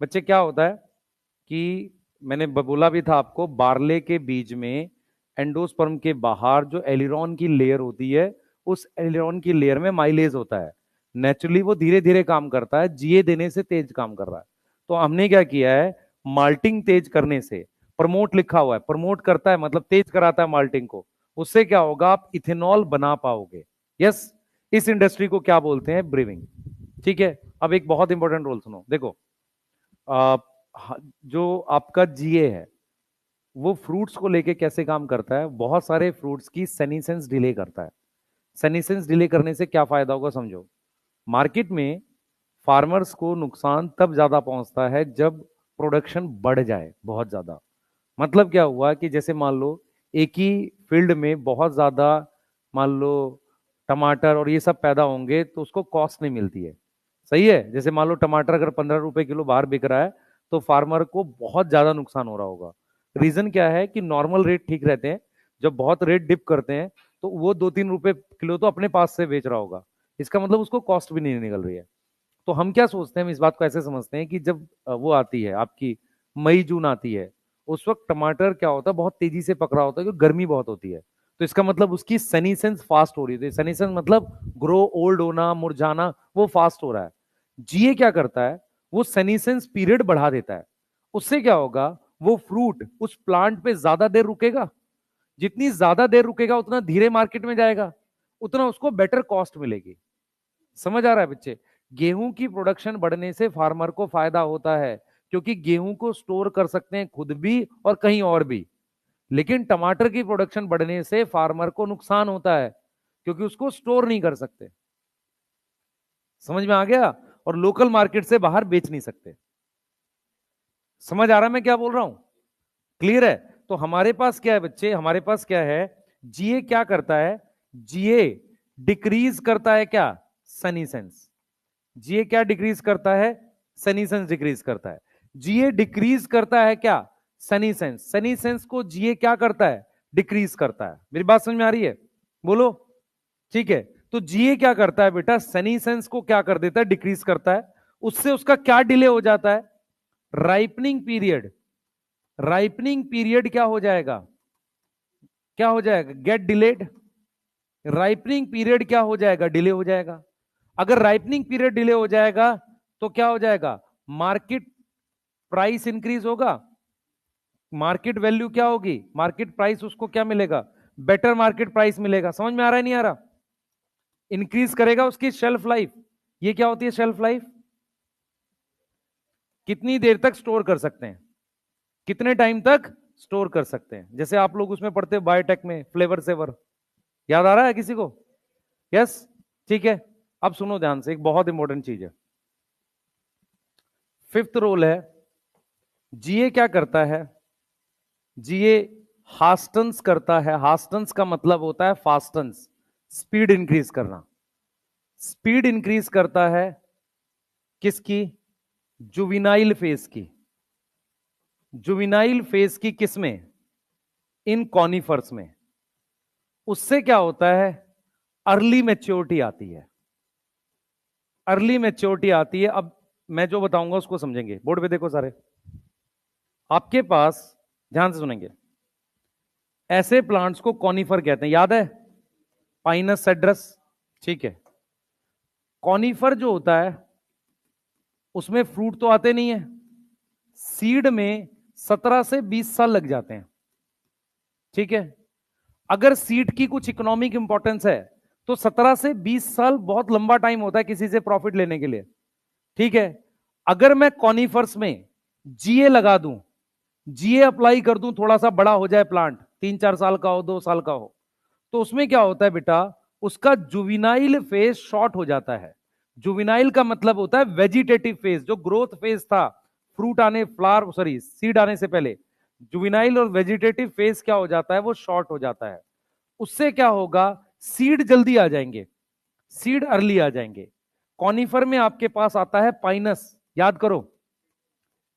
[SPEAKER 1] बच्चे क्या होता है कि मैंने बोला भी था आपको, बार्ले के बीज में एंडोस्पर्म के बाहर जो एलिरॉन की लेयर होती है, उस एलिरॉन की लेयर में माइलेज होता है। नेचुरली वो धीरे धीरे काम करता है, जीए देने से तेज काम कर रहा है। तो हमने क्या किया है? माल्टिंग तेज करने से, प्रमोट लिखा हुआ है, प्रमोट करता है मतलब तेज कराता है माल्टिंग को। उससे क्या होगा? आप इथेनॉल बना पाओगे। यस। इस इंडस्ट्री को क्या बोलते हैं? ब्रीविंग। ठीक है। अब एक बहुत इंपॉर्टेंट रोल सुनो, देखो। जो आपका जीए है वो फ्रूट्स को लेके कैसे काम करता है? बहुत सारे फ्रूट्स की सेनीसेंस डिले करता है। सेनीसेंस डिले करने से क्या फायदा होगा समझो। मार्केट में फार्मर्स को नुकसान तब ज्यादा पहुंचता है जब प्रोडक्शन बढ़ जाए बहुत ज्यादा। मतलब क्या हुआ कि जैसे मान लो एक ही फील्ड में बहुत ज्यादा, मान लो टमाटर और ये सब पैदा होंगे तो उसको कॉस्ट नहीं मिलती है। सही है? जैसे मान लो टमाटर अगर 15 रुपए किलो बाहर बिक रहा है तो फार्मर को बहुत ज्यादा नुकसान हो रहा होगा। रीजन क्या है कि नॉर्मल रेट ठीक रहते हैं, जब बहुत रेट डिप करते हैं तो वो 2-3 रुपए किलो तो अपने पास से बेच रहा होगा। इसका मतलब उसको कॉस्ट भी नहीं निकल रही है। तो हम क्या सोचते हैं, हम इस बात को ऐसे समझते हैं कि जब वो आती है आपकी मई जून आती है, उस वक्त टमाटर क्या होता है? बहुत तेजी से पक रहा होता है क्योंकि गर्मी बहुत होती है। तो इसका मतलब उसकी सनीसेंस फास्ट हो रही है। सनीसेंस मतलब ग्रो ओल्ड होना, मुरझाना, वो फास्ट हो रहा है। जीए क्या करता है? वो सनीसेंस पीरियड बढ़ा देता है। उससे क्या होगा? वो फ्रूट उस प्लांट पे ज्यादा देर रुकेगा। जितनी ज्यादा देर रुकेगा उतना धीरे मार्केट में जाएगा, उतना उसको बेटर कॉस्ट मिलेगी। समझ आ रहा है बच्चे? गेहूं की प्रोडक्शन बढ़ने से फार्मर को फायदा होता है क्योंकि गेहूं को स्टोर कर सकते हैं खुद भी और कहीं और भी। लेकिन टमाटर की प्रोडक्शन बढ़ने से फार्मर को नुकसान होता है क्योंकि उसको स्टोर नहीं कर सकते। समझ में आ गया? और लोकल मार्केट से बाहर बेच नहीं सकते। समझ आ रहा है मैं क्या बोल रहा हूं? क्लियर है? तो हमारे पास क्या है बच्चे? हमारे पास क्या है? जीए क्या करता है? जीए डिक्रीज करता है क्या? सनीसेंस। जीए क्या डिक्रीज करता है? सनीसेंस डिक्रीज करता है। जीए डिक्रीज करता है क्या? सनीसेंस। सनीसेंस को जीए क्या करता है? डिक्रीज करता है। मेरी बात समझ में आ रही है? बोलो। ठीक है। तो जीए क्या करता है बेटा? सनीसेंस को क्या कर देता है? डिक्रीज करता है। उससे उसका क्या डिले हो जाता है? Ripening period. राइपनिंग पीरियड क्या हो जाएगा? क्या हो जाएगा? Gate delayed. राइपनिंग पीरियड क्या हो जाएगा? डिले हो जाएगा। अगर राइपनिंग पीरियड डिले हो जाएगा तो क्या हो जाएगा? मार्केट प्राइस इंक्रीज होगा। मार्केट वैल्यू क्या होगी? मार्केट प्राइस उसको क्या मिलेगा? बेटर मार्केट प्राइस मिलेगा। समझ में आ रहा है नहीं आ रहा? इंक्रीज करेगा उसकी शेल्फ लाइफ। ये क्या होती है शेल्फ लाइफ? कितनी देर तक स्टोर कर सकते हैं, कितने टाइम तक स्टोर कर सकते हैं। जैसे आप लोग उसमें पढ़ते हो बायोटेक में, फ्लेवर सेवर, याद आ रहा है किसी को? यस। ठीक है। अब सुनो ध्यान से, एक बहुत इंपॉर्टेंट चीज है। फिफ्थ रोल है, जीए क्या करता है? जीए हास्टन्स करता है। हास्टन्स का मतलब होता है फास्टन्स, स्पीड इंक्रीज करना। स्पीड इंक्रीज करता है किसकी? जुविनाइल फेज की। जुविनाइल फेज की किसमें? इन कॉनिफर्स में। उससे क्या होता है? अर्ली मैच्योरिटी आती है। अर्ली मैच्योरिटी आती है। अब मैं जो बताऊंगा उसको समझेंगे। बोर्ड पे देखो सारे, आपके पास ध्यान से सुनेंगे। ऐसे प्लांट्स को कॉनिफर कहते हैं, याद है? Pinus cedrus. ठीक है। कॉनिफर जो होता है उसमें फ्रूट तो आते नहीं है। सीड में 17 से 20 साल लग जाते हैं। ठीक है। अगर सीड की कुछ इकोनॉमिक इंपॉर्टेंस है तो 17 से 20 साल बहुत लंबा टाइम होता है किसी से प्रॉफिट लेने के लिए। ठीक है। अगर मैं कॉनिफर्स में जीए लगा दूं, जीए अप्लाई कर दूं, थोड़ा सा बड़ा हो जाए प्लांट, 3-4 साल का हो, 2 साल का हो, तो उसमें क्या होता है बेटा? उसका जुविनाइल फेज शॉर्ट हो जाता है। जुविनाइल का मतलब होता है वेजिटेटिव फेज, जो ग्रोथ फेज था फ्रूट आने, फ्लावर सॉरी सीड आने से पहले, जुविनाइल और वेजिटेटिव फेज क्या हो जाता है, वो शॉर्ट हो जाता है। उससे क्या होगा, सीड जल्दी आ जाएंगे, सीड अर्ली आ जाएंगे। कॉनिफर में आपके पास आता है पाइनस, याद करो,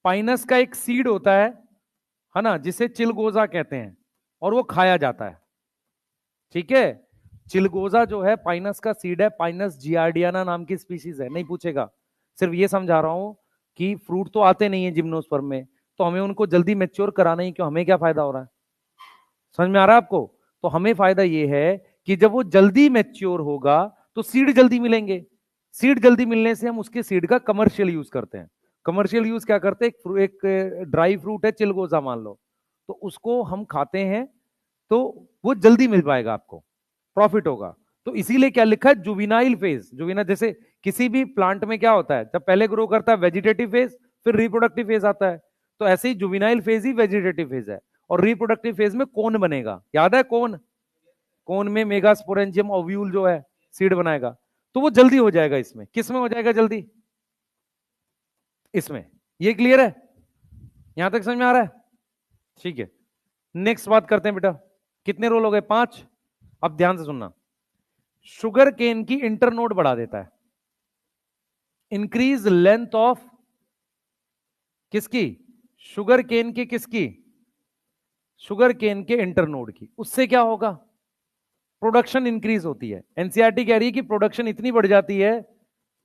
[SPEAKER 1] पाइनस का एक सीड होता है ना, जिसे चिलगोजा कहते हैं, और वो खाया जाता है। ठीक है, चिलगोजा जो है पाइनस का सीड है, पाइनस जियार्डियाना नाम की स्पीशीज है, नहीं पूछेगा, सिर्फ ये समझा रहा हूं कि फ्रूट तो आते नहीं है जिम्नोस्पर्म में, तो हमें उनको जल्दी मैच्योर कराना ही क्यों, हमें क्या फायदा हो रहा है, समझ में आ रहा है आपको? तो हमें फायदा ये है कि जब वो जल्दी मैच्योर होगा तो सीड जल्दी मिलेंगे, सीड जल्दी मिलने से हम उसके सीड का कमर्शियल यूज करते हैं। कमर्शियल यूज क्या करते हैं, एक ड्राई फ्रूट है चिलगोजा मान लो, तो उसको हम खाते हैं, तो वो जल्दी मिल पाएगा, आपको प्रॉफिट होगा। तो इसीलिए क्या लिखा है, जुविनाइल फेज। जुविना जैसे किसी भी प्लांट में क्या होता है, जब पहले ग्रो करता है वेजिटेटिव फेज, फिर रिप्रोडक्टिव फेज आता है, तो ऐसे ही जुविनाइल फेज ही वेजिटेटिव फेज है। और रिप्रोडक्टिव फेज में कोन बनेगा, याद है कोन, कोन में मेगास्पोरेंजियम ओव्यूल जो है सीड बनाएगा, तो वो जल्दी हो जाएगा। इसमें किस में हो जाएगा जल्दी, इसमें। ये क्लियर है, यहां तक समझ में आ रहा है? ठीक है, नेक्स्ट बात करते हैं बेटा। कितने रोल हो गए, 5। अब ध्यान से सुनना, शुगर केन की इंटरनोड बढ़ा देता है, इंक्रीज लेंथ ऑफ किसकी, शुगर केन की किसकी, शुगर केन के इंटरनोड की। उससे क्या होगा, प्रोडक्शन इंक्रीज होती है। एनसीईआरटी कह रही है कि प्रोडक्शन इतनी बढ़ जाती है,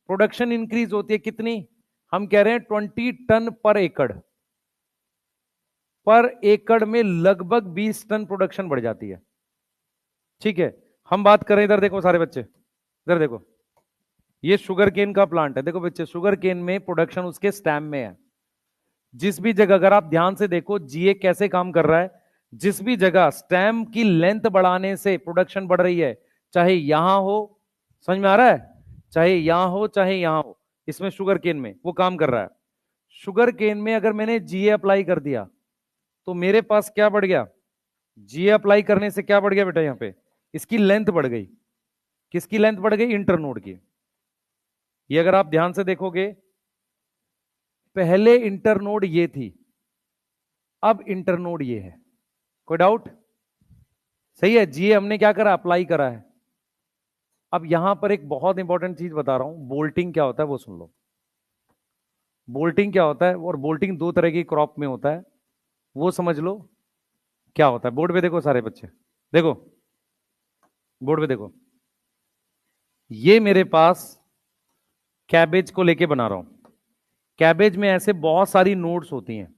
[SPEAKER 1] प्रोडक्शन इंक्रीज होती है कितनी, हम कह रहे हैं 20 टन पर एकड़, पर एकड़ में लगभग 20 टन प्रोडक्शन बढ़ जाती है। ठीक है, हम बात करें, इधर देखो सारे बच्चे, इधर देखो, ये शुगर केन का प्लांट है, देखो बच्चे, शुगर केन में प्रोडक्शन उसके स्टैम में है। जिस भी जगह, अगर आप ध्यान से देखो जीए कैसे काम कर रहा है, जिस भी जगह स्टेम की लेंथ बढ़ाने से प्रोडक्शन बढ़ रही है, चाहे यहां हो, समझ में आ रहा है, चाहे यहां हो चाहे यहां हो, इसमें शुगर केन में वो काम कर रहा है। शुगर केन में अगर मैंने जीए अप्लाई कर दिया तो मेरे पास क्या बढ़ गया, जीए अप्लाई करने से क्या बढ़ गया बेटा, यहां पे इसकी लेंथ बढ़ गई। किसकी लेंथ बढ़ गई, इंटरनोड की। ये अगर आप ध्यान से देखोगे, पहले इंटरनोड ये थी, अब इंटरनोड ये है, कोई डाउट? सही है, जीए हमने क्या करा, अप्लाई करा है। अब यहां पर एक बहुत इंपॉर्टेंट चीज बता रहा हूं, बोल्टिंग क्या होता है वो सुन लो। बोल्टिंग क्या होता है, और बोल्टिंग 2 तरह की क्रॉप में होता है, वो समझ लो क्या होता है। बोर्ड पे देखो सारे बच्चे, देखो बोर्ड पे देखो, ये मेरे पास कैबेज को लेके बना रहा हूं। कैबेज में ऐसे बहुत सारी नोड्स होती हैं,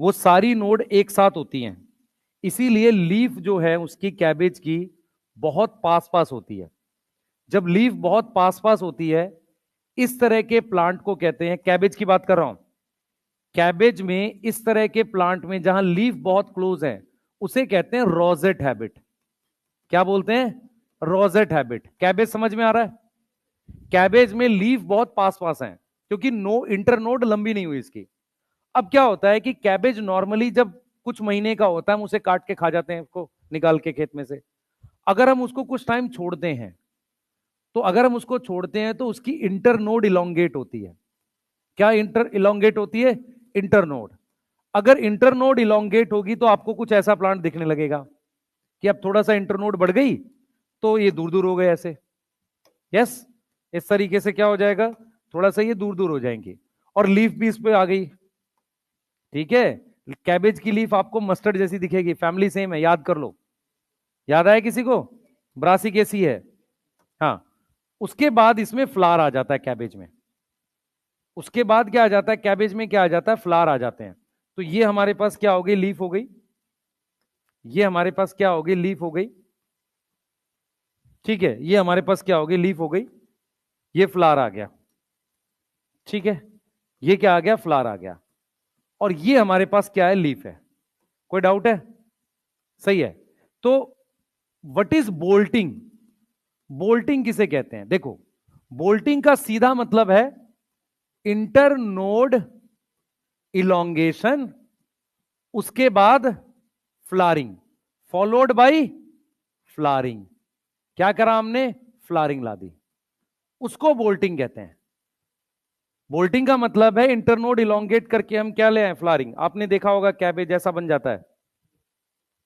[SPEAKER 1] वो सारी नोड एक साथ होती हैं, इसीलिए लीफ जो है उसकी कैबेज की बहुत पास पास होती है। जब लीफ बहुत पास पास होती है, इस तरह के प्लांट को कहते हैं, कैबेज की बात कर रहा हूं, कैबेज में इस तरह के प्लांट में जहां लीफ बहुत क्लोज है, उसे कहते हैं रोजेट हैबिट। क्या बोलते हैं, रोजेट हैबिट। कैबेज समझ में आ रहा है, कैबेज में लीफ बहुत पास पास है, क्योंकि नो इंटरनोड लंबी नहीं हुई इसकी। अब क्या होता है कि कैबेज नॉर्मली जब कुछ महीने का होता है, हम उसे काट के खा जाते हैं, उसको निकाल के खेत में से। अगर हम उसको कुछ टाइम छोड़ते हैं, तो अगर हम उसको छोड़ते हैं तो उसकी इंटरनोड इलोंगेट होती है। क्या इंटर इलोंगेट होती है, इंटरनोड। अगर इंटरनोड इलोंगेट होगी तो आपको कुछ ऐसा प्लांट दिखने लगेगा कि अब थोड़ा सा इंटरनोड बढ़ गई तो ये दूर दूर हो गए ऐसे, यस, इस तरीके से क्या हो जाएगा, थोड़ा सा ये दूर दूर हो जाएंगे, और लीफ भी इस पे आ गई। ठीक है, कैबेज की लीफ आपको मस्टर्ड जैसी दिखेगी, फैमिली सेम है, याद कर लो। याद आया किसी को, ब्रासिकेसी है। हाँ, उसके बाद इसमें फ्लावर आ जाता है कैबेज में, उसके बाद क्या आ जाता है, कैबेज में क्या आ जाता है, फ्लावर आ जाते हैं। तो ये हमारे पास क्या हो गई, लीफ हो गई, ये हमारे पास क्या हो गई, लीफ हो गई। ठीक है, ये हमारे पास क्या हो गई, लीफ हो गई, ये फ्लावर आ गया। ठीक है, ये क्या आ गया, फ्लावर आ गया, और ये हमारे पास क्या है, लीफ है। कोई डाउट है? सही है। तो व्हाट इज बोल्टिंग, बोल्टिंग किसे कहते हैं, देखो, बोल्टिंग का सीधा मतलब है इंटरनोड इलोंगेशन, उसके बाद फ्लारिंग, फॉलोड बाय फ्लारिंग। क्या करा हमने? फ्लावरिंग ला दी, उसको बोल्टिंग कहते हैं। बोल्टिंग का मतलब है इंटरनोड इलोंगेट करके हम क्या ले आए? फ्लावरिंग। आपने देखा होगा कैबेज ऐसा बन जाता है,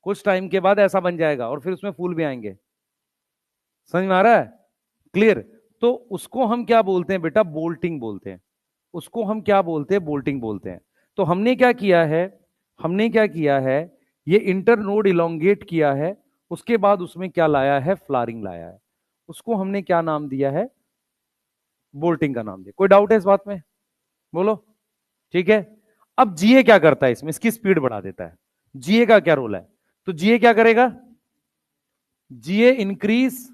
[SPEAKER 1] कुछ टाइम के बाद ऐसा बन जाएगा और फिर उसमें फूल भी आएंगे। समझ में आ रहा है? क्लियर? तो उसको हम क्या बोलते हैं बेटा? बोल्टिंग बोलते हैं। उसको हम क्या बोलते हैं? बोल्टिंग बोलते हैं। तो हमने क्या किया है? हमने क्या किया है? ये इंटरनोड इलोंगेट किया है, उसके बाद उसमें क्या लाया है? फ्लावरिंग लाया है। उसको हमने क्या नाम दिया है? बोल्टिंग का नाम दिया। कोई डाउट है इस बात में? बोलो। ठीक है। अब जीए क्या करता है इसमें? इसकी स्पीड बढ़ा देता है। जीए का क्या रोल है? तो जीए क्या करेगा? जीए इंक्रीज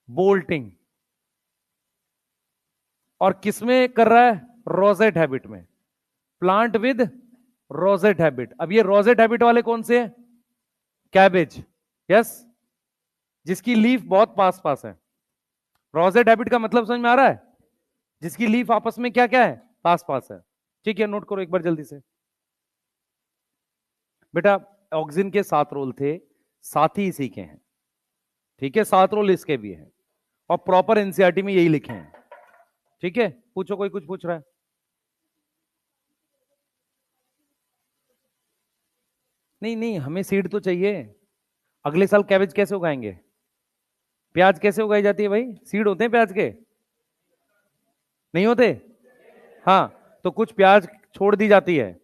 [SPEAKER 1] बोल्टिंग। और किसमें कर रहा है? रोजेट हैबिट में। Plant with rosette habit. अब ये रोजेट हैबिट वाले कौन से हैं? कैबेज। यस, जिसकी लीफ बहुत पास पास है। रोजेट हैबिट का मतलब समझ में आ रहा है? जिसकी लीफ आपस में क्या क्या है? पास पास है। ठीक है, नोट करो एक बार जल्दी से बेटा। ऑक्सिन के 7 रोल थे, 7 ही इसी के हैं। ठीक है, 7 रोल इसके भी हैं और प्रॉपर एनसीईआरटी में यही लिखे हैं। ठीक है, पूछो, कोई कुछ पूछ रहा है? नहीं नहीं, हमें सीड तो चाहिए। अगले साल कैबेज कैसे उगाएंगे? प्याज कैसे उगाई जाती है भाई? सीड होते हैं प्याज के? नहीं होते? हाँ। तो कुछ प्याज छोड़ दी जाती है,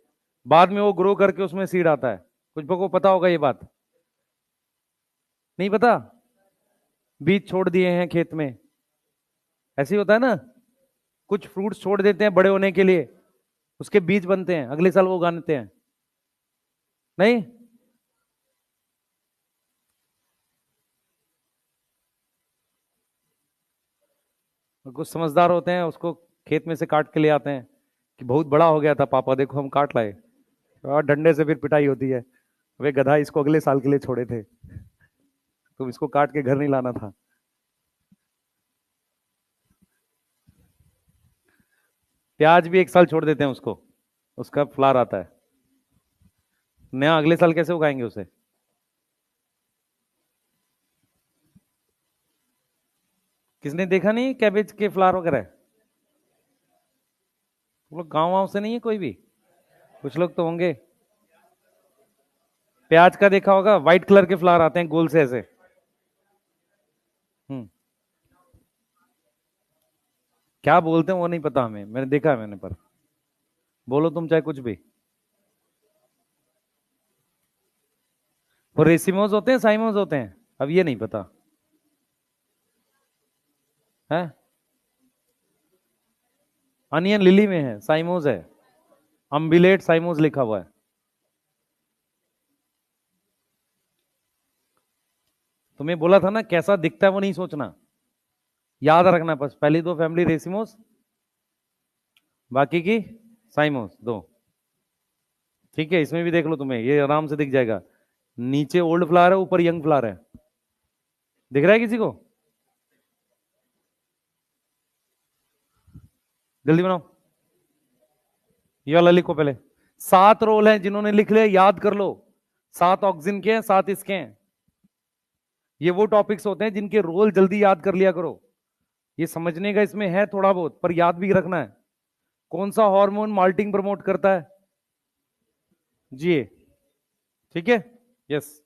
[SPEAKER 1] बाद में वो ग्रो करके उसमें सीड आता है। कुछ लोगों को पता होगा ये बात? नहीं पता? बीज छोड़ दिए हैं खेत में, ऐसे ही होता है ना। कुछ फ्रूट्स छोड़ देते हैं बड़े होने के लिए, उसके बीज बनते हैं, अगले साल वो उगाते हैं। नहीं? कुछ समझदार होते हैं, उसको खेत में से काट के ले आते हैं कि बहुत बड़ा हो गया था पापा, देखो हम काट लाए। और डंडे से फिर पिटाई होती है, वे गधा, इसको अगले साल के लिए छोड़े थे, तुम इसको काट के घर नहीं लाना था। प्याज भी एक साल छोड़ देते हैं उसको, उसका फ्लावर आता है नया, अगले साल कैसे उगाएंगे उसे? किसने देखा नहीं कैबेज के फ्लावर वगैरह? वो लोग गांव वाँव से नहीं है कोई भी? कुछ लोग तो होंगे। प्याज का देखा होगा, व्हाइट कलर के फ्लावर आते हैं गोल से ऐसे। हम्म। क्या बोलते हैं वो नहीं पता हमें, मैंने देखा है मैंने, पर बोलो तुम चाहे कुछ भी। वो रेसिमोस होते हैं, साइमोस होते हैं, अब ये नहीं पता है। अनियन लिली में है, साइमोस है। अम्बिलेट साइमोस लिखा हुआ है। तुम्हें बोला था ना, कैसा दिखता है वो नहीं सोचना, याद रखना बस। पहली दो फैमिली रेसिमोस, बाकी की साइमोस दो। ठीक है, इसमें भी देख लो, तुम्हें ये आराम से दिख जाएगा। नीचे ओल्ड फ्लावर है, ऊपर यंग फ्लावर है। दिख रहा है किसी को? जल्दी बनाओ, ये वाला लिखो पहले। 7 रोल हैं, जिन्होंने लिख लिया याद कर लो। 7 ऑक्सिन के हैं, 7 इसके हैं। ये वो टॉपिक्स होते हैं जिनके रोल जल्दी याद कर लिया करो। ये समझने का इसमें है थोड़ा बहुत, पर याद भी रखना है। कौन सा हार्मोन माल्टिंग प्रमोट करता है? जी। ठीक है। यस।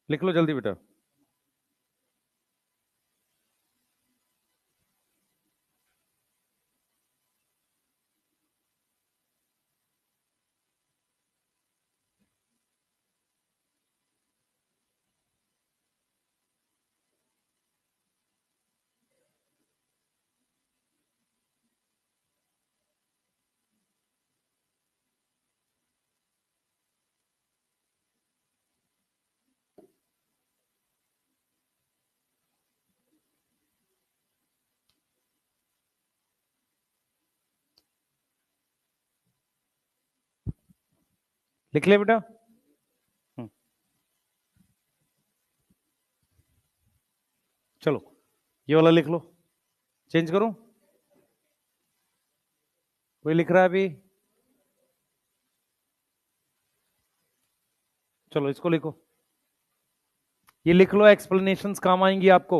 [SPEAKER 1] लिख लो जल्दी बेटा। लिख ले बेटा। हम्म, चलो ये वाला लिख लो। चेंज करूं? कोई लिख रहा है अभी? चलो इसको लिखो, ये लिख लो, एक्सप्लेनेशंस काम आएंगी आपको।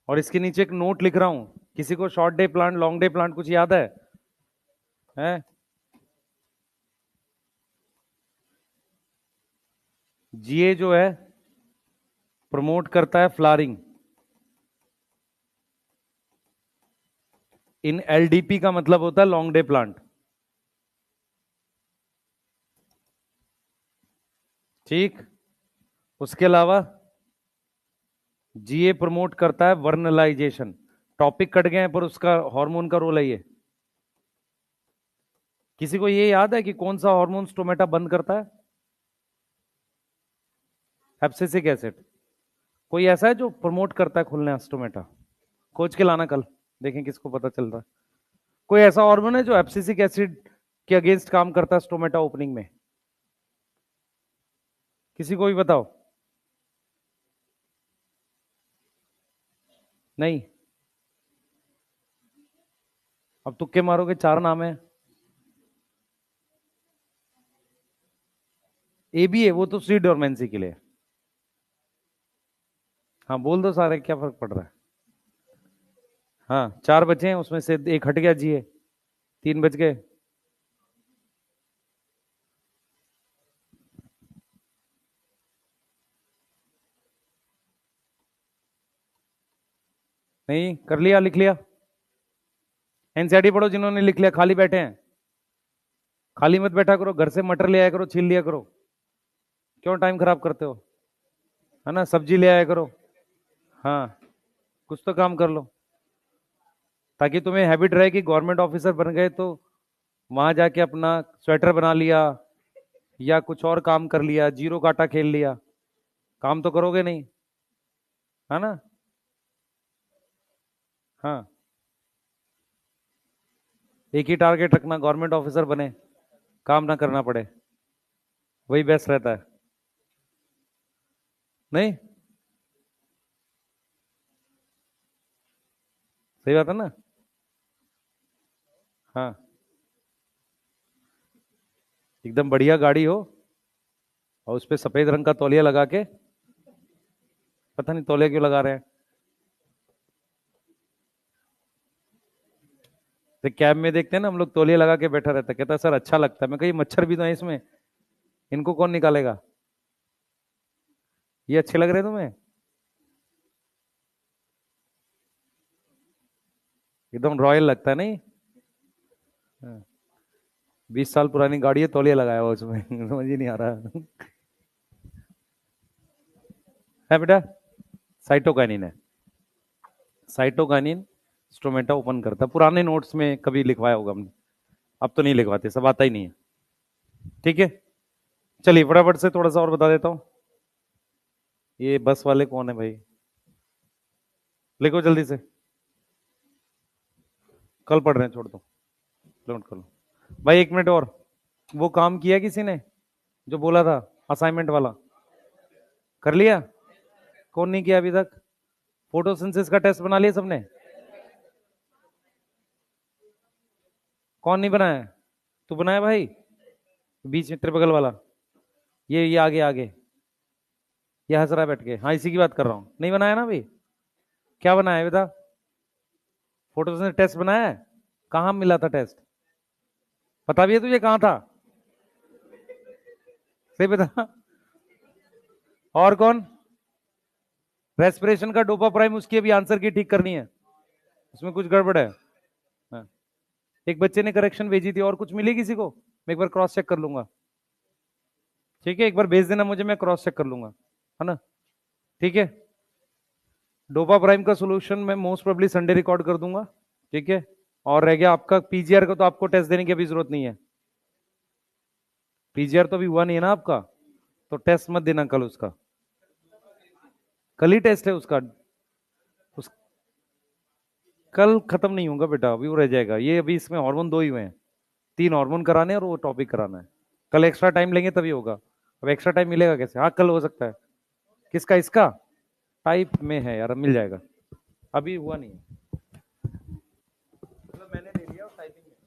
[SPEAKER 1] और इसके नीचे एक नोट लिख रहा हूं, किसी को short day plant, long day plant कुछ याद है? हैं? जीए जो है प्रमोट करता है फ्लावरिंग। इन एलडीपी का मतलब होता है लॉन्ग डे प्लांट। ठीक। उसके अलावा जीए प्रमोट करता है वर्नलाइजेशन। टॉपिक कट गए हैं पर उसका हार्मोन का रोल है ये। किसी को ये याद है कि कौन सा हार्मोन स्टोमेटा बंद करता है? Abscisic acid. कोई ऐसा है जो प्रमोट करता है खुलने स्टोमेटा? खोज के लाना कल, देखें किसको पता चल रहा है। कोई ऐसा हार्मोन है जो एब्सिसिक एसिड के अगेंस्ट काम करता है स्टोमेटा ओपनिंग में? किसी को भी बताओ। नहीं? अब तुक्के मारोगे, चार नाम है। ए भी है, वो तो सी डोरमेंसी के लिए। हाँ बोल दो सारे, क्या फर्क पड़ रहा है। हाँ चार बचे हैं, उसमें से एक हट गया, जी है, तीन बच गए। नहीं कर लिया, लिख लिया। एनसीईआरटी पढ़ो जिन्होंने लिख लिया, खाली बैठे हैं। खाली मत बैठा करो, घर से मटर ले आया करो, छील लिया करो। क्यों टाइम खराब करते हो, है ना, सब्जी ले आया करो। हाँ कुछ तो काम कर लो, ताकि तुम्हें हैबिट रहे कि गवर्नमेंट ऑफिसर बन गए तो वहां जाके अपना स्वेटर बना लिया या कुछ और काम कर लिया, जीरो काटा खेल लिया। काम तो करोगे नहीं, है ना। हाँ एक ही टारगेट रखना, गवर्नमेंट ऑफिसर बने, काम ना करना पड़े, वही बेस्ट रहता है। नहीं सही बात है ना। हाँ एकदम बढ़िया गाड़ी हो और उस पर सफेद रंग का तौलिया लगा के, पता नहीं तौलिया क्यों लगा रहे हैं। तो कैब में देखते हैं ना हम लोग, तौलिया लगा के बैठा रहता है, कहता है सर अच्छा लगता है। मैं कही मच्छर भी तो है इसमें, इनको कौन निकालेगा? ये अच्छे लग रहे हैं तुम्हें? एकदम रॉयल लगता है नहीं? हाँ। 20 साल पुरानी गाड़ी है, तौलिया लगाया हुआ उसमें समझ ही नहीं आ रहा है बेटा। साइटोकाइनिन है, साइटोकाइनिन स्टोमेटा ओपन करता है। पुराने नोट्स में कभी लिखवाया होगा हमने, अब तो नहीं लिखवाते, सब आता ही नहीं है। ठीक है चलिए फटाफट से थोड़ा सा और बता देता हूं। ये बस वाले कौन है भाई, लिखो जल्दी से। कल पढ़ रहे हैं, छोड़ दो, नोट कर लो भाई। 1 मिनट और, वो काम किया किसी ने जो बोला था असाइनमेंट वाला? कर लिया? कौन नहीं किया अभी तक? फोटोसिंथेसिस का टेस्ट बना लिया सबने? कौन नहीं बनाया? तू बनाया भाई, बीच में तेरे बगल वाला, ये आगे आगे, ये हंस रहा है बैठ के। हाँ इसी की बात कर रहा हूँ, नहीं बनाया ना अभी? क्या बनाया है बेटा? फोटोसिंथेसिस टेस्ट बनाया है? कहाँ मिला था टेस्ट? पता भी है तुझे कहाँ था? सही बता। और कौन? रेस्पिरेशन का डोपा प्राइम, उसकी अभी आंसर की ठीक करनी है, उसमें कुछ गड़बड़ है। हाँ। एक बच्चे ने करेक्शन भेजी थी, और कुछ मिली किसी को? मैं एक बार क्रॉस चेक कर लूंगा। ठीक है एक बार भेज देना मुझे, मैं क्रॉस चेक कर लूंगा, है ना। ठीक है डोपा प्राइम का सॉल्यूशन मैं मोस्ट प्रोबेबली संडे रिकॉर्ड कर दूंगा। ठीक है और रह गया आपका पीजीआर का, तो आपको टेस्ट देने की अभी जरूरत नहीं है। पीजीआर तो अभी हुआ नहीं है ना आपका, तो टेस्ट मत देना कल उसका, कल ही टेस्ट है उसका। उस कल खत्म नहीं होगा बेटा, अभी वो रह जाएगा। ये अभी इसमें हार्मोन दो ही हुए हैं, 3 हार्मोन कराने हैं और वो टॉपिक कराना है। कल एक्स्ट्रा टाइम लेंगे तभी होगा। अब एक्स्ट्रा टाइम मिलेगा कैसे? हाँ कल हो सकता है। किसका? इसका टाइप में है यार, मिल जाएगा, अभी हुआ नहीं है। टाइपिंग में।